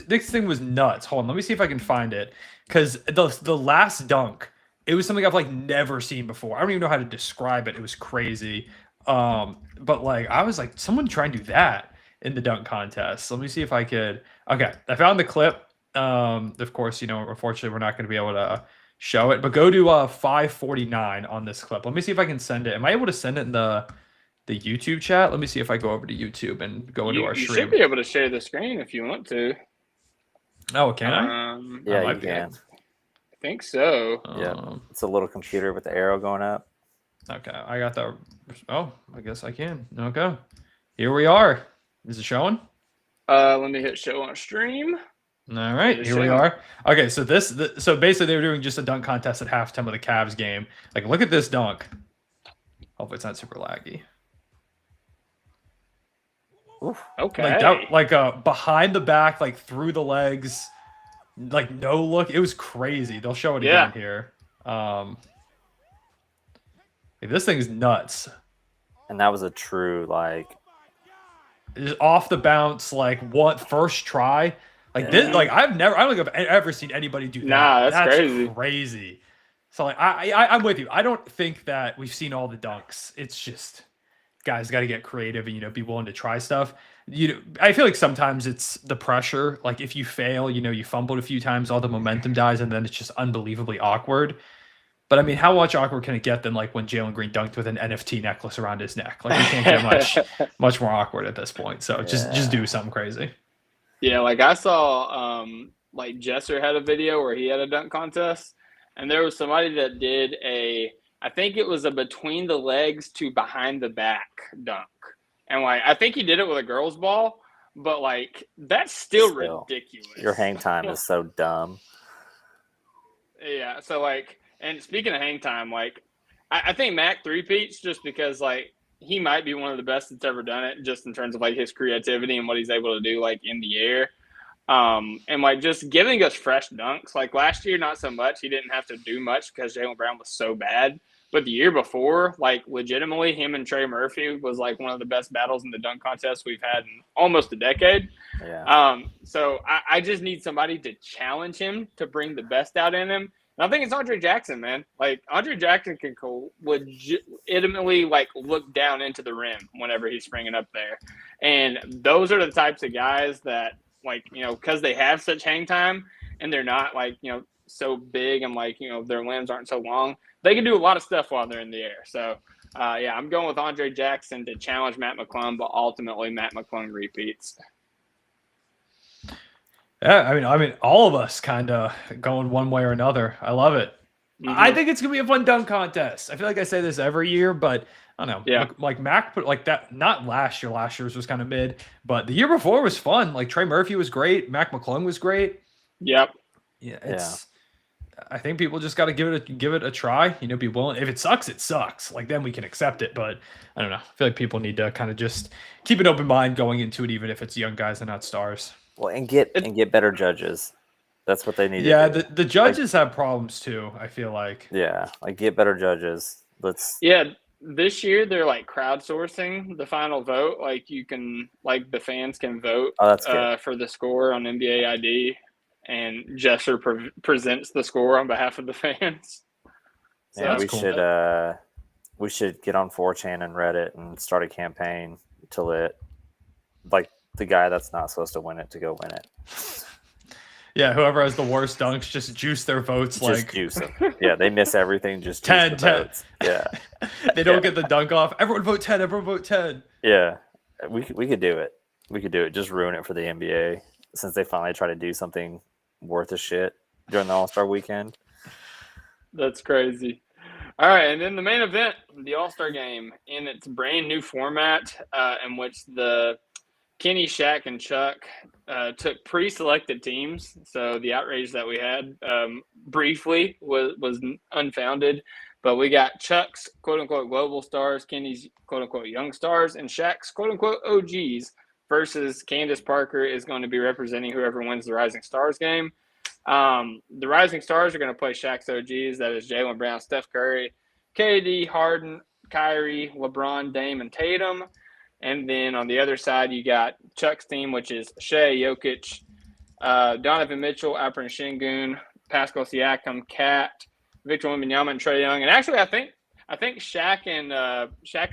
S4: This thing was nuts. Hold on, let me see if I can find it. Because the last dunk, it was something I've never seen before. I don't even know how to describe it. It was crazy. But I was someone try and do that in the dunk contest. Let me see if I could. Okay, I found the clip. Of course, unfortunately, we're not going to be able to show it, but go to 549 on this clip. Let me see if I can send it. Am I able to send it in the YouTube chat? Let me see if I go over to YouTube and go into our stream.
S3: You should be able to share the screen if you want to.
S4: Oh, can I?
S5: Yeah, you can.
S3: I think so.
S5: Yeah, it's a little computer with the arrow going up.
S4: Okay, I got that. Oh, I guess I can. Okay, here we are. Is it showing?
S3: Let me hit show on stream.
S4: All right, here we are. Okay, so so basically they were doing just a dunk contest at halftime of the Cavs game. Look at this dunk. Hopefully it's not super laggy.
S5: Oof.
S3: Okay.
S4: Behind the back, through the legs, no look. It was crazy. They'll show it again here. This thing is nuts.
S5: And that was a true
S4: just off the bounce, first try. This, I don't think I've ever seen anybody do that.
S3: Nah, that's
S4: crazy. So I'm with you. I don't think that we've seen all the dunks. It's just guys got to get creative and be willing to try stuff. I feel like sometimes it's the pressure. If you fail, you fumbled a few times, all the momentum dies, and then it's just unbelievably awkward. But I mean, how much awkward can it get than when Jalen Green dunked with an NFT necklace around his neck? You can't get much more awkward at this point. So just do something crazy.
S3: Yeah, I saw Jesser had a video where he had a dunk contest, and there was somebody that did I think it was a between the legs to behind the back dunk. And I think he did it with a girl's ball, but that's still ridiculous.
S5: Your hang time is so dumb.
S3: Yeah, so and speaking of hang time, I think Mac three-peats just because he might be one of the best that's ever done it, just in terms of his creativity and what he's able to do in the air. And like just giving us fresh dunks. Like last year, not so much. He didn't have to do much because Jaylen Brown was so bad. But the year before, like legitimately, him and Trey Murphy was like one of the best battles in the dunk contest we've had in almost a decade.
S5: Yeah.
S3: So I just need somebody to challenge him to bring the best out in him. And I think it's Andre Jackson, man. Like Andre Jackson can legitimately like look down into the rim whenever he's springing up there. And those are the types of guys that, like, because they have such hang time and they're not like, so big and like, their limbs aren't so long, they can do a lot of stuff while they're in the air. So, I'm going with Andre Jackson to challenge Mac McClung, but ultimately Mac McClung repeats.
S4: Yeah, I mean, all of us kind of going one way or another. I love it.
S3: Mm-hmm.
S4: I think it's gonna be a fun dunk contest. I feel like I say this every year, but I don't know.
S3: Yeah.
S4: Like Mac put like that. Not last year. Last year's was kind of mid, but the year before was fun. Like Trey Murphy was great. Mac McClung was great.
S3: Yep.
S4: Yeah, it's. I think people just got to give it a try. Be willing. If it sucks, it sucks. Like then we can accept it. But I don't know. I feel like people need to kind of just keep an open mind going into it, even if it's young guys and not stars.
S5: Well, and get better judges. That's what they need.
S4: Yeah,
S5: to do.
S4: the judges have problems too. I feel like.
S5: Yeah, like get better judges.
S3: Yeah, this year they're like crowdsourcing the final vote. Like you can, like the fans can vote.
S5: Oh, that's good.
S3: For the score on NBA ID, and Jesser presents the score on behalf of the fans.
S5: So yeah, we should get on 4chan and Reddit and start a campaign to let like the guy that's not supposed to win it to go win it.
S4: Yeah, whoever has the worst dunks, just juice their votes.
S5: Just juice them. Yeah, they miss everything. Just
S4: 10.
S5: Votes. Yeah,
S4: they don't get the dunk off. Everyone vote 10. Everyone vote 10.
S5: Yeah, we could do it. We could do it. Just ruin it for the NBA since they finally try to do something worth a shit during the All-Star weekend.
S3: That's crazy. All right, and then the main event, the All-Star game, in its brand new format, in which the Kenny, Shaq, and Chuck took pre-selected teams. So the outrage that we had briefly was unfounded. But we got Chuck's quote-unquote global stars, Kenny's quote-unquote young stars, and Shaq's quote-unquote OGs versus Candace Parker is going to be representing whoever wins the Rising Stars game. The Rising Stars are going to play Shaq's OGs. That is Jaylen Brown, Steph Curry, KD, Harden, Kyrie, LeBron, Dame, and Tatum. And then on the other side, you got Chuck's team, which is Shea, Jokic, Donovan Mitchell, Alperen Şengün, Pascal Siakam, Kat, Victor Wembanyama, and Trae Young. And actually, I think Shaq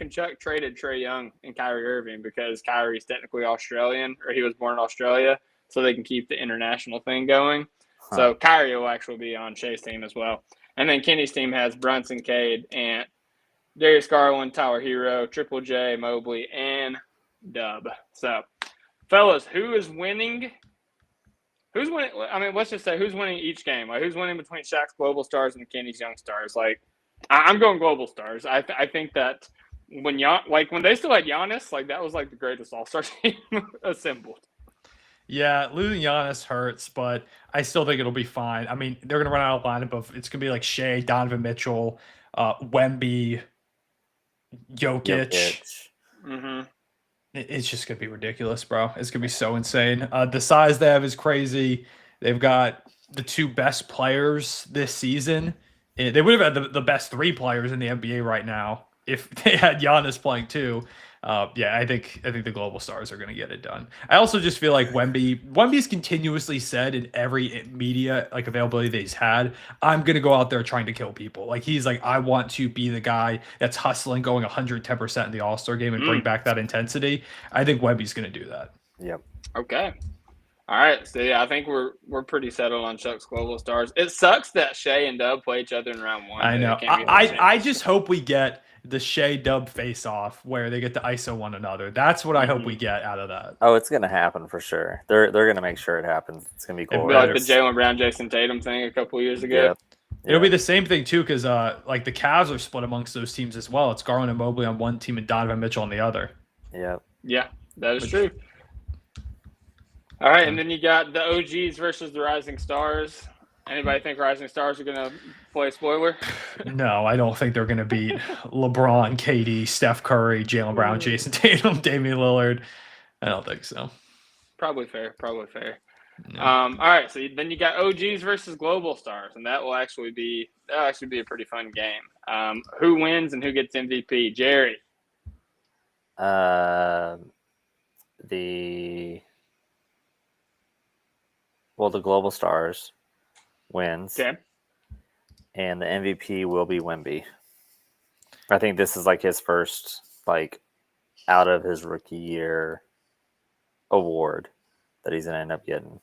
S3: and Chuck traded Trae Young and Kyrie Irving because Kyrie's technically Australian, or he was born in Australia, so they can keep the international thing going. Huh. So Kyrie will actually be on Shea's team as well. And then Kenny's team has Brunson, Cade, Ant, Darius Garland, Tyler Hero, Triple J, Mobley, and Dub. So, fellas, who's winning? I mean, let's just say who's winning each game. Like, who's winning between Shaq's global stars and Kenny's young stars? Like, I'm going global stars. I think that when they still had Giannis, like that was like the greatest All-Star team assembled.
S4: Yeah, losing Giannis hurts, but I still think it'll be fine. I mean, they're gonna run out of lineup of it's gonna be like Shea, Donovan Mitchell, Wemby, Jokic.
S3: Mm-hmm.
S4: It's just gonna be ridiculous, bro. It's gonna be so insane. The size they have is crazy. They've got the two best players this season. They would have had the best three players in the NBA right now if they had Giannis playing too. Yeah, I think the global stars are going to get it done. I also just feel like Wemby's continuously said in every media like availability that he's had, I'm going to go out there trying to kill people. Like he's like, I want to be the guy that's hustling, going 110% in the All-Star game and bring back that intensity. I think Wemby's going to do that.
S5: Yep.
S3: Okay. All right. So yeah, I think we're pretty settled on Chuck's global stars. It sucks that Shea and Dub play each other in round one.
S4: I know. I just hope we get the Shea Dub face off where they get to ISO one another. That's what I hope we get out of that.
S5: Oh, it's gonna happen for sure. They're gonna make sure it happens. It's gonna be cool.
S3: It'd be like the Jaylen Brown, Jason Tatum thing a couple of years ago.
S5: Yep.
S4: It'll be the same thing too, because like the Cavs are split amongst those teams as well. It's Garland and Mobley on one team and Donovan Mitchell on the other.
S5: Yep.
S3: Yeah, that is true. All right, and then you got the OGs versus the Rising Stars. Anybody think Rising Stars are going to play spoiler?
S4: No, I don't think they're going to beat LeBron, KD, Steph Curry, Jaylen Brown, Jason Tatum, Damian Lillard. I don't think so.
S3: Probably fair. All right, so then you got OGs versus Global Stars, and that'll actually be a pretty fun game. Who wins and who gets MVP? Jerry.
S5: The Global Stars wins,
S3: Okay.
S5: and the MVP will be Wemby. I think this is like his first out of his rookie year award that he's gonna end up getting.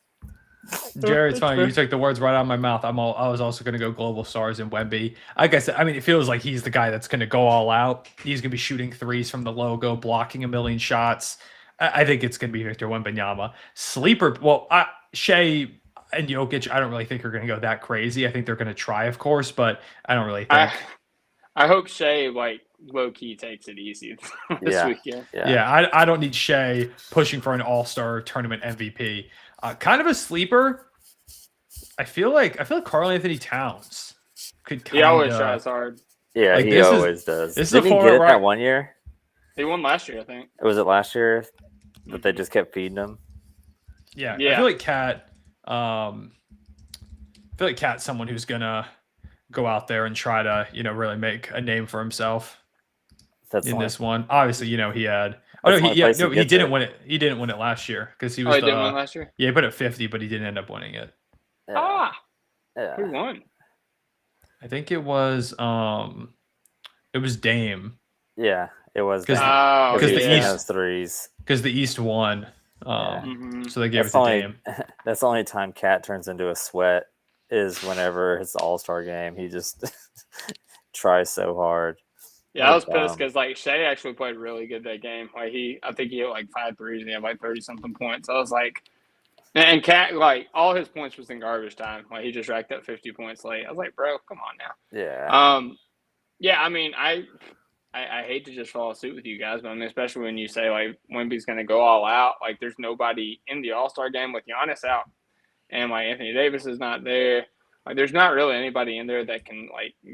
S4: Jerry, it's funny. You took the words right out of my mouth. I was also going to go Global Stars and Wemby. I guess, I mean, it feels like he's the guy that's going to go all out. He's going to be shooting threes from the logo, blocking a million shots. I think it's going to be Victor Wembanyama. Sleeper, Shea and Jokic, I don't really think are going to go that crazy. I think they're going to try, of course, but I don't really think.
S3: I hope Shea, low-key takes it easy this weekend.
S4: Yeah, I don't need Shea pushing for an all-star tournament MVP. Kind of a sleeper. I feel like Karl Anthony Towns could kind of.
S3: He always tries hard.
S5: Yeah,
S4: Like,
S5: he always does.
S4: This
S5: Didn't
S4: is
S5: he
S4: a
S5: get it
S4: forward
S5: that 1 year?
S3: He won last year, I think.
S5: Was it last year that they just kept feeding him?
S4: Yeah. I feel like Cat's someone who's gonna go out there and try to, really make a name for himself this one. Obviously, he had. Oh no, he didn't win it. He didn't win it last year because he was.
S3: He didn't win last year.
S4: Yeah, he put it 50, but he didn't end up winning it.
S5: Yeah.
S3: Who won?
S4: I think it was Dame.
S5: Yeah, it was.
S4: Because
S5: the East has threes.
S4: Because the East won. So they gave it to Dame.
S5: That's the only time Cat turns into a sweat is whenever it's the All-Star game. He just tries so hard.
S3: Yeah, I was pissed because Shea actually played really good that game. I think he hit 5 threes and he had 30-something points. I was like, and Cat all his points was in garbage time. He just racked up 50 points late. I was like, bro, come on now.
S5: Yeah.
S3: Yeah. I mean, I hate to just follow suit with you guys, but I mean, especially when you say Wemby's going to go all out. There's nobody in the All-Star game with Giannis out, and Anthony Davis is not there. There's not really anybody in there that can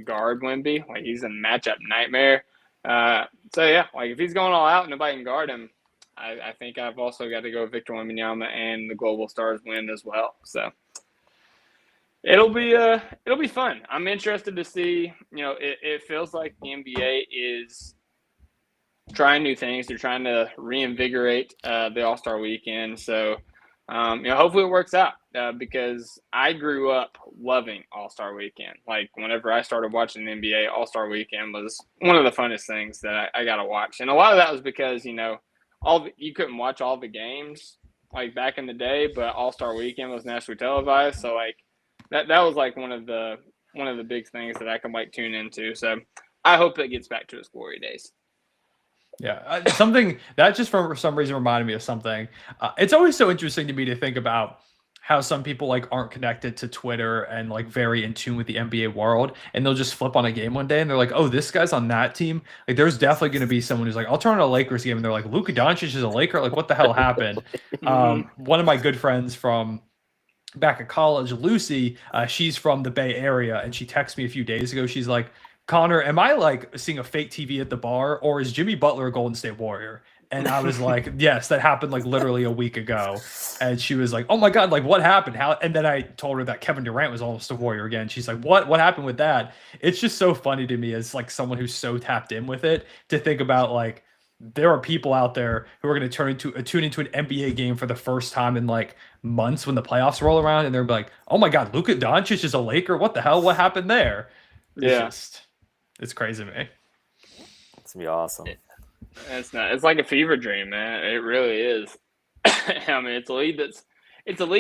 S3: guard Wemby. He's a matchup nightmare. So yeah, if he's going all out and nobody can guard him, I think I've also got to go Victor Wembanyama and the Global Stars win as well. So it'll be fun. I'm interested to see. It feels like the NBA is trying new things. They're trying to reinvigorate the All-Star weekend. So hopefully it works out because I grew up loving All-Star Weekend. Whenever I started watching the NBA, All-Star Weekend was one of the funnest things that I got to watch. And a lot of that was because, you couldn't watch all the games back in the day, but All-Star Weekend was nationally televised. So that was one of the big things that I can tune into. So I hope it gets back to its glory days.
S4: Yeah, something that just for some reason reminded me of something. It's always so interesting to me to think about how some people aren't connected to Twitter and very in tune with the NBA world, and they'll just flip on a game one day and they're like, "Oh, this guy's on that team." There's definitely going to be someone who's I'll turn on a Lakers game and they're like, "Luka Doncic is a Laker." What the hell happened? One of my good friends from back at college, Lucy, she's from the Bay Area, and she texted me a few days ago. She's like, "Connor, am I seeing a fake TV at the bar, or is Jimmy Butler a Golden State Warrior?" And I was like, "Yes, that happened literally a week ago." And she was like, "Oh my God, what happened? How?" And then I told her that Kevin Durant was almost a Warrior again. She's like, "What happened with that?" It's just so funny to me as someone who's so tapped in with it to think about there are people out there who are going to tune into an NBA game for the first time in months when the playoffs roll around, and they're like, "Oh my God, Luka Doncic is a Laker. What the hell? What happened there?" It's crazy to me.
S5: It's gonna be awesome.
S3: It's not. It's like a fever dream, man. It really is. I mean, it's a league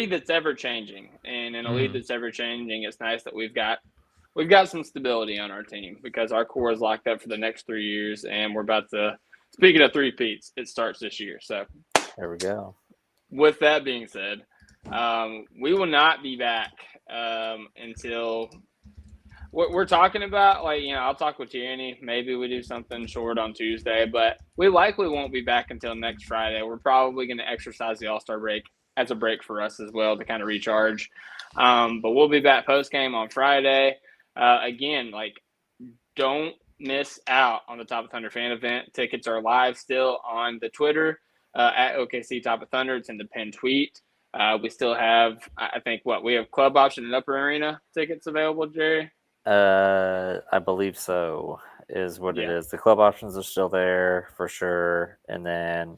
S3: that's ever changing, and in a league that's ever changing, it's nice that we've got some stability on our team because our core is locked up for the next 3 years, and we're about to. Speaking of three-peats, it starts this year. So
S5: there we go.
S3: With that being said, we will not be back until. We're talking about, I'll talk with Tierney. Maybe we do something short on Tuesday, but we likely won't be back until next Friday. We're probably going to exercise the All-Star break as a break for us as well to kind of recharge. But we'll be back post-game on Friday. Again, don't miss out on the Top of Thunder fan event. Tickets are live still on the Twitter at OKC Top of Thunder. It's in the pinned tweet. We still have, I think, we have club option and upper arena tickets available, Jerry?
S5: I believe so, is what it is. The club options are still there for sure. And then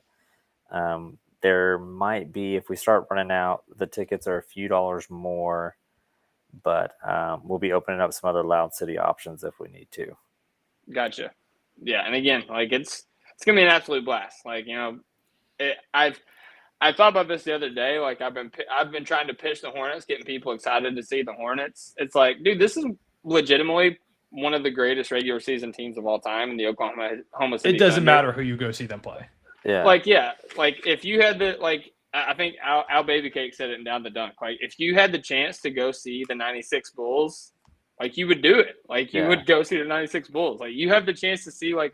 S5: there might be, if we start running out, the tickets are a few dollars more, but we'll be opening up some other Loud City options if we need to.
S3: Gotcha. Yeah, and again, like it's gonna be an absolute blast. Like, you know, I thought about this the other day. Like I've been trying to pitch the Hornets, getting people excited to see the Hornets. It's like, dude, this is legitimately one of the greatest regular season teams of all time in the Oklahoma City.
S4: It doesn't
S3: Thunder.
S4: matter who you go see them play.
S5: Yeah.
S3: Like if you had I think Al Babycake said it in Down the Dunk. Like if you had the chance to go see the '96 Bulls, like you would do it. Like you would go see the '96 Bulls. Like you have the chance to see like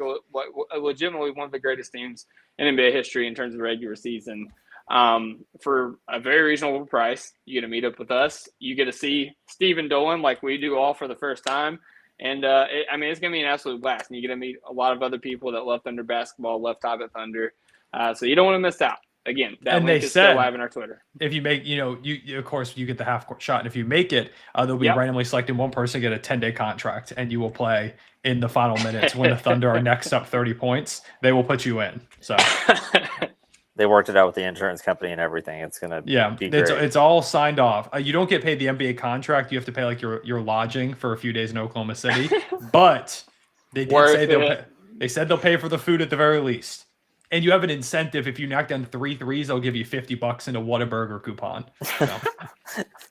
S3: legitimately one of the greatest teams in NBA history in terms of the regular season. For a very reasonable price. You get to meet up with us. You get to see Stephen Dolan like we do all for the first time. And it's going to be an absolute blast. And you get to meet a lot of other people that love Thunder basketball, love Topic Thunder. So you don't want to miss out. Again, that link is still live in our Twitter.
S4: If you make, you of course, you get the half court shot. And if you make it, they'll be randomly selecting one person to get a 10-day contract, and you will play in the final minutes when the Thunder are next up 30 points. They will put you in. So
S5: they worked it out with the insurance company and everything. It's going to be great.
S4: It's all signed off. You don't get paid the NBA contract. You have to pay like your lodging for a few days in Oklahoma City. But they did say they said they'll pay for the food at the very least. And you have an incentive. If you knock down 3 threes, they'll give you $50 in a Whataburger coupon. So.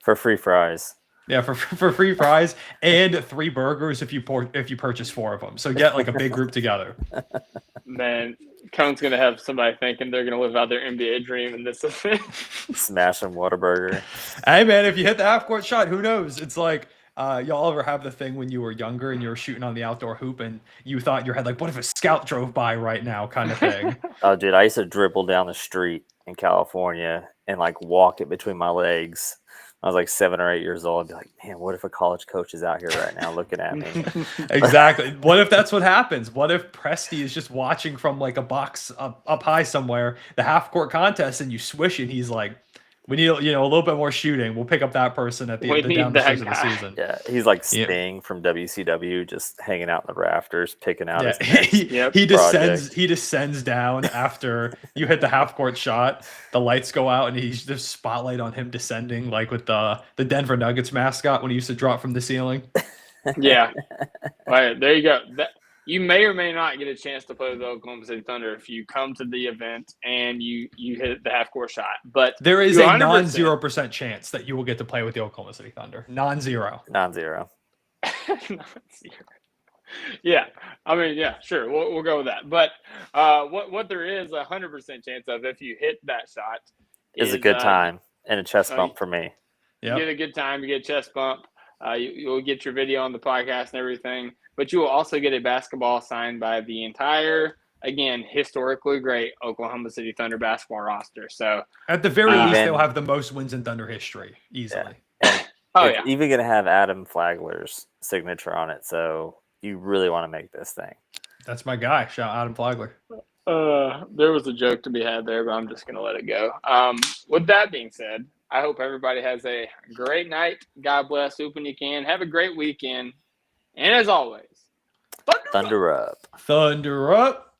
S5: For free fries.
S4: Yeah, for free fries and 3 burgers if you purchase 4 of them. So get like a big group together.
S3: Man, Cone's gonna have somebody thinking they're gonna live out their NBA dream in this event.
S5: Smashing Whataburger.
S4: Hey man, if you hit the half court shot, who knows? It's like y'all ever have the thing when you were younger and you were shooting on the outdoor hoop and you thought in your head like, what if a scout drove by right now, kind of thing.
S5: Oh, dude, I used to dribble down the street in California and like walk it between my legs. I was like 7 or 8 years old. I'd be like, man, what if a college coach is out here right now looking at me?
S4: Exactly. What if that's what happens? What if Presti is just watching from like a box up high somewhere, the half court contest, and you swish and he's like, we need a little bit more shooting. We'll pick up that person at the down the stretch of the season.
S5: Yeah, he's like Sting from WCW, just hanging out in the rafters, picking out his
S4: he descends down after you hit the half court shot. The lights go out, and he's just spotlight on him descending, like with the Denver Nuggets mascot when he used to drop from the ceiling.
S3: Yeah, all right, there you go. You may or may not get a chance to play with the Oklahoma City Thunder if you come to the event and you hit the half-court shot. But
S4: there is a non-0% chance that you will get to play with the Oklahoma City Thunder. Non-zero.
S5: Non-zero.
S3: Yeah, I mean, yeah, sure, we'll go with that. But what there is 100% chance of if you hit that shot
S5: is a good time and a chest bump for me.
S3: You get a good time, you get a chest bump. You'll get your video on the podcast and everything. But you will also get a basketball signed by the entire, again, historically great Oklahoma City Thunder basketball roster. So
S4: at the very least, they'll have the most wins in Thunder history easily.
S5: Yeah. Even going to have Adam Flagler's signature on it. So you really want to make this thing.
S4: That's my guy. Shout out Adam Flagler.
S3: There was a joke to be had there, but I'm just going to let it go. With that being said, I hope everybody has a great night. God bless. Hoop when you can. Have a great weekend. And as always,
S5: Thunder up.
S4: Thunder up.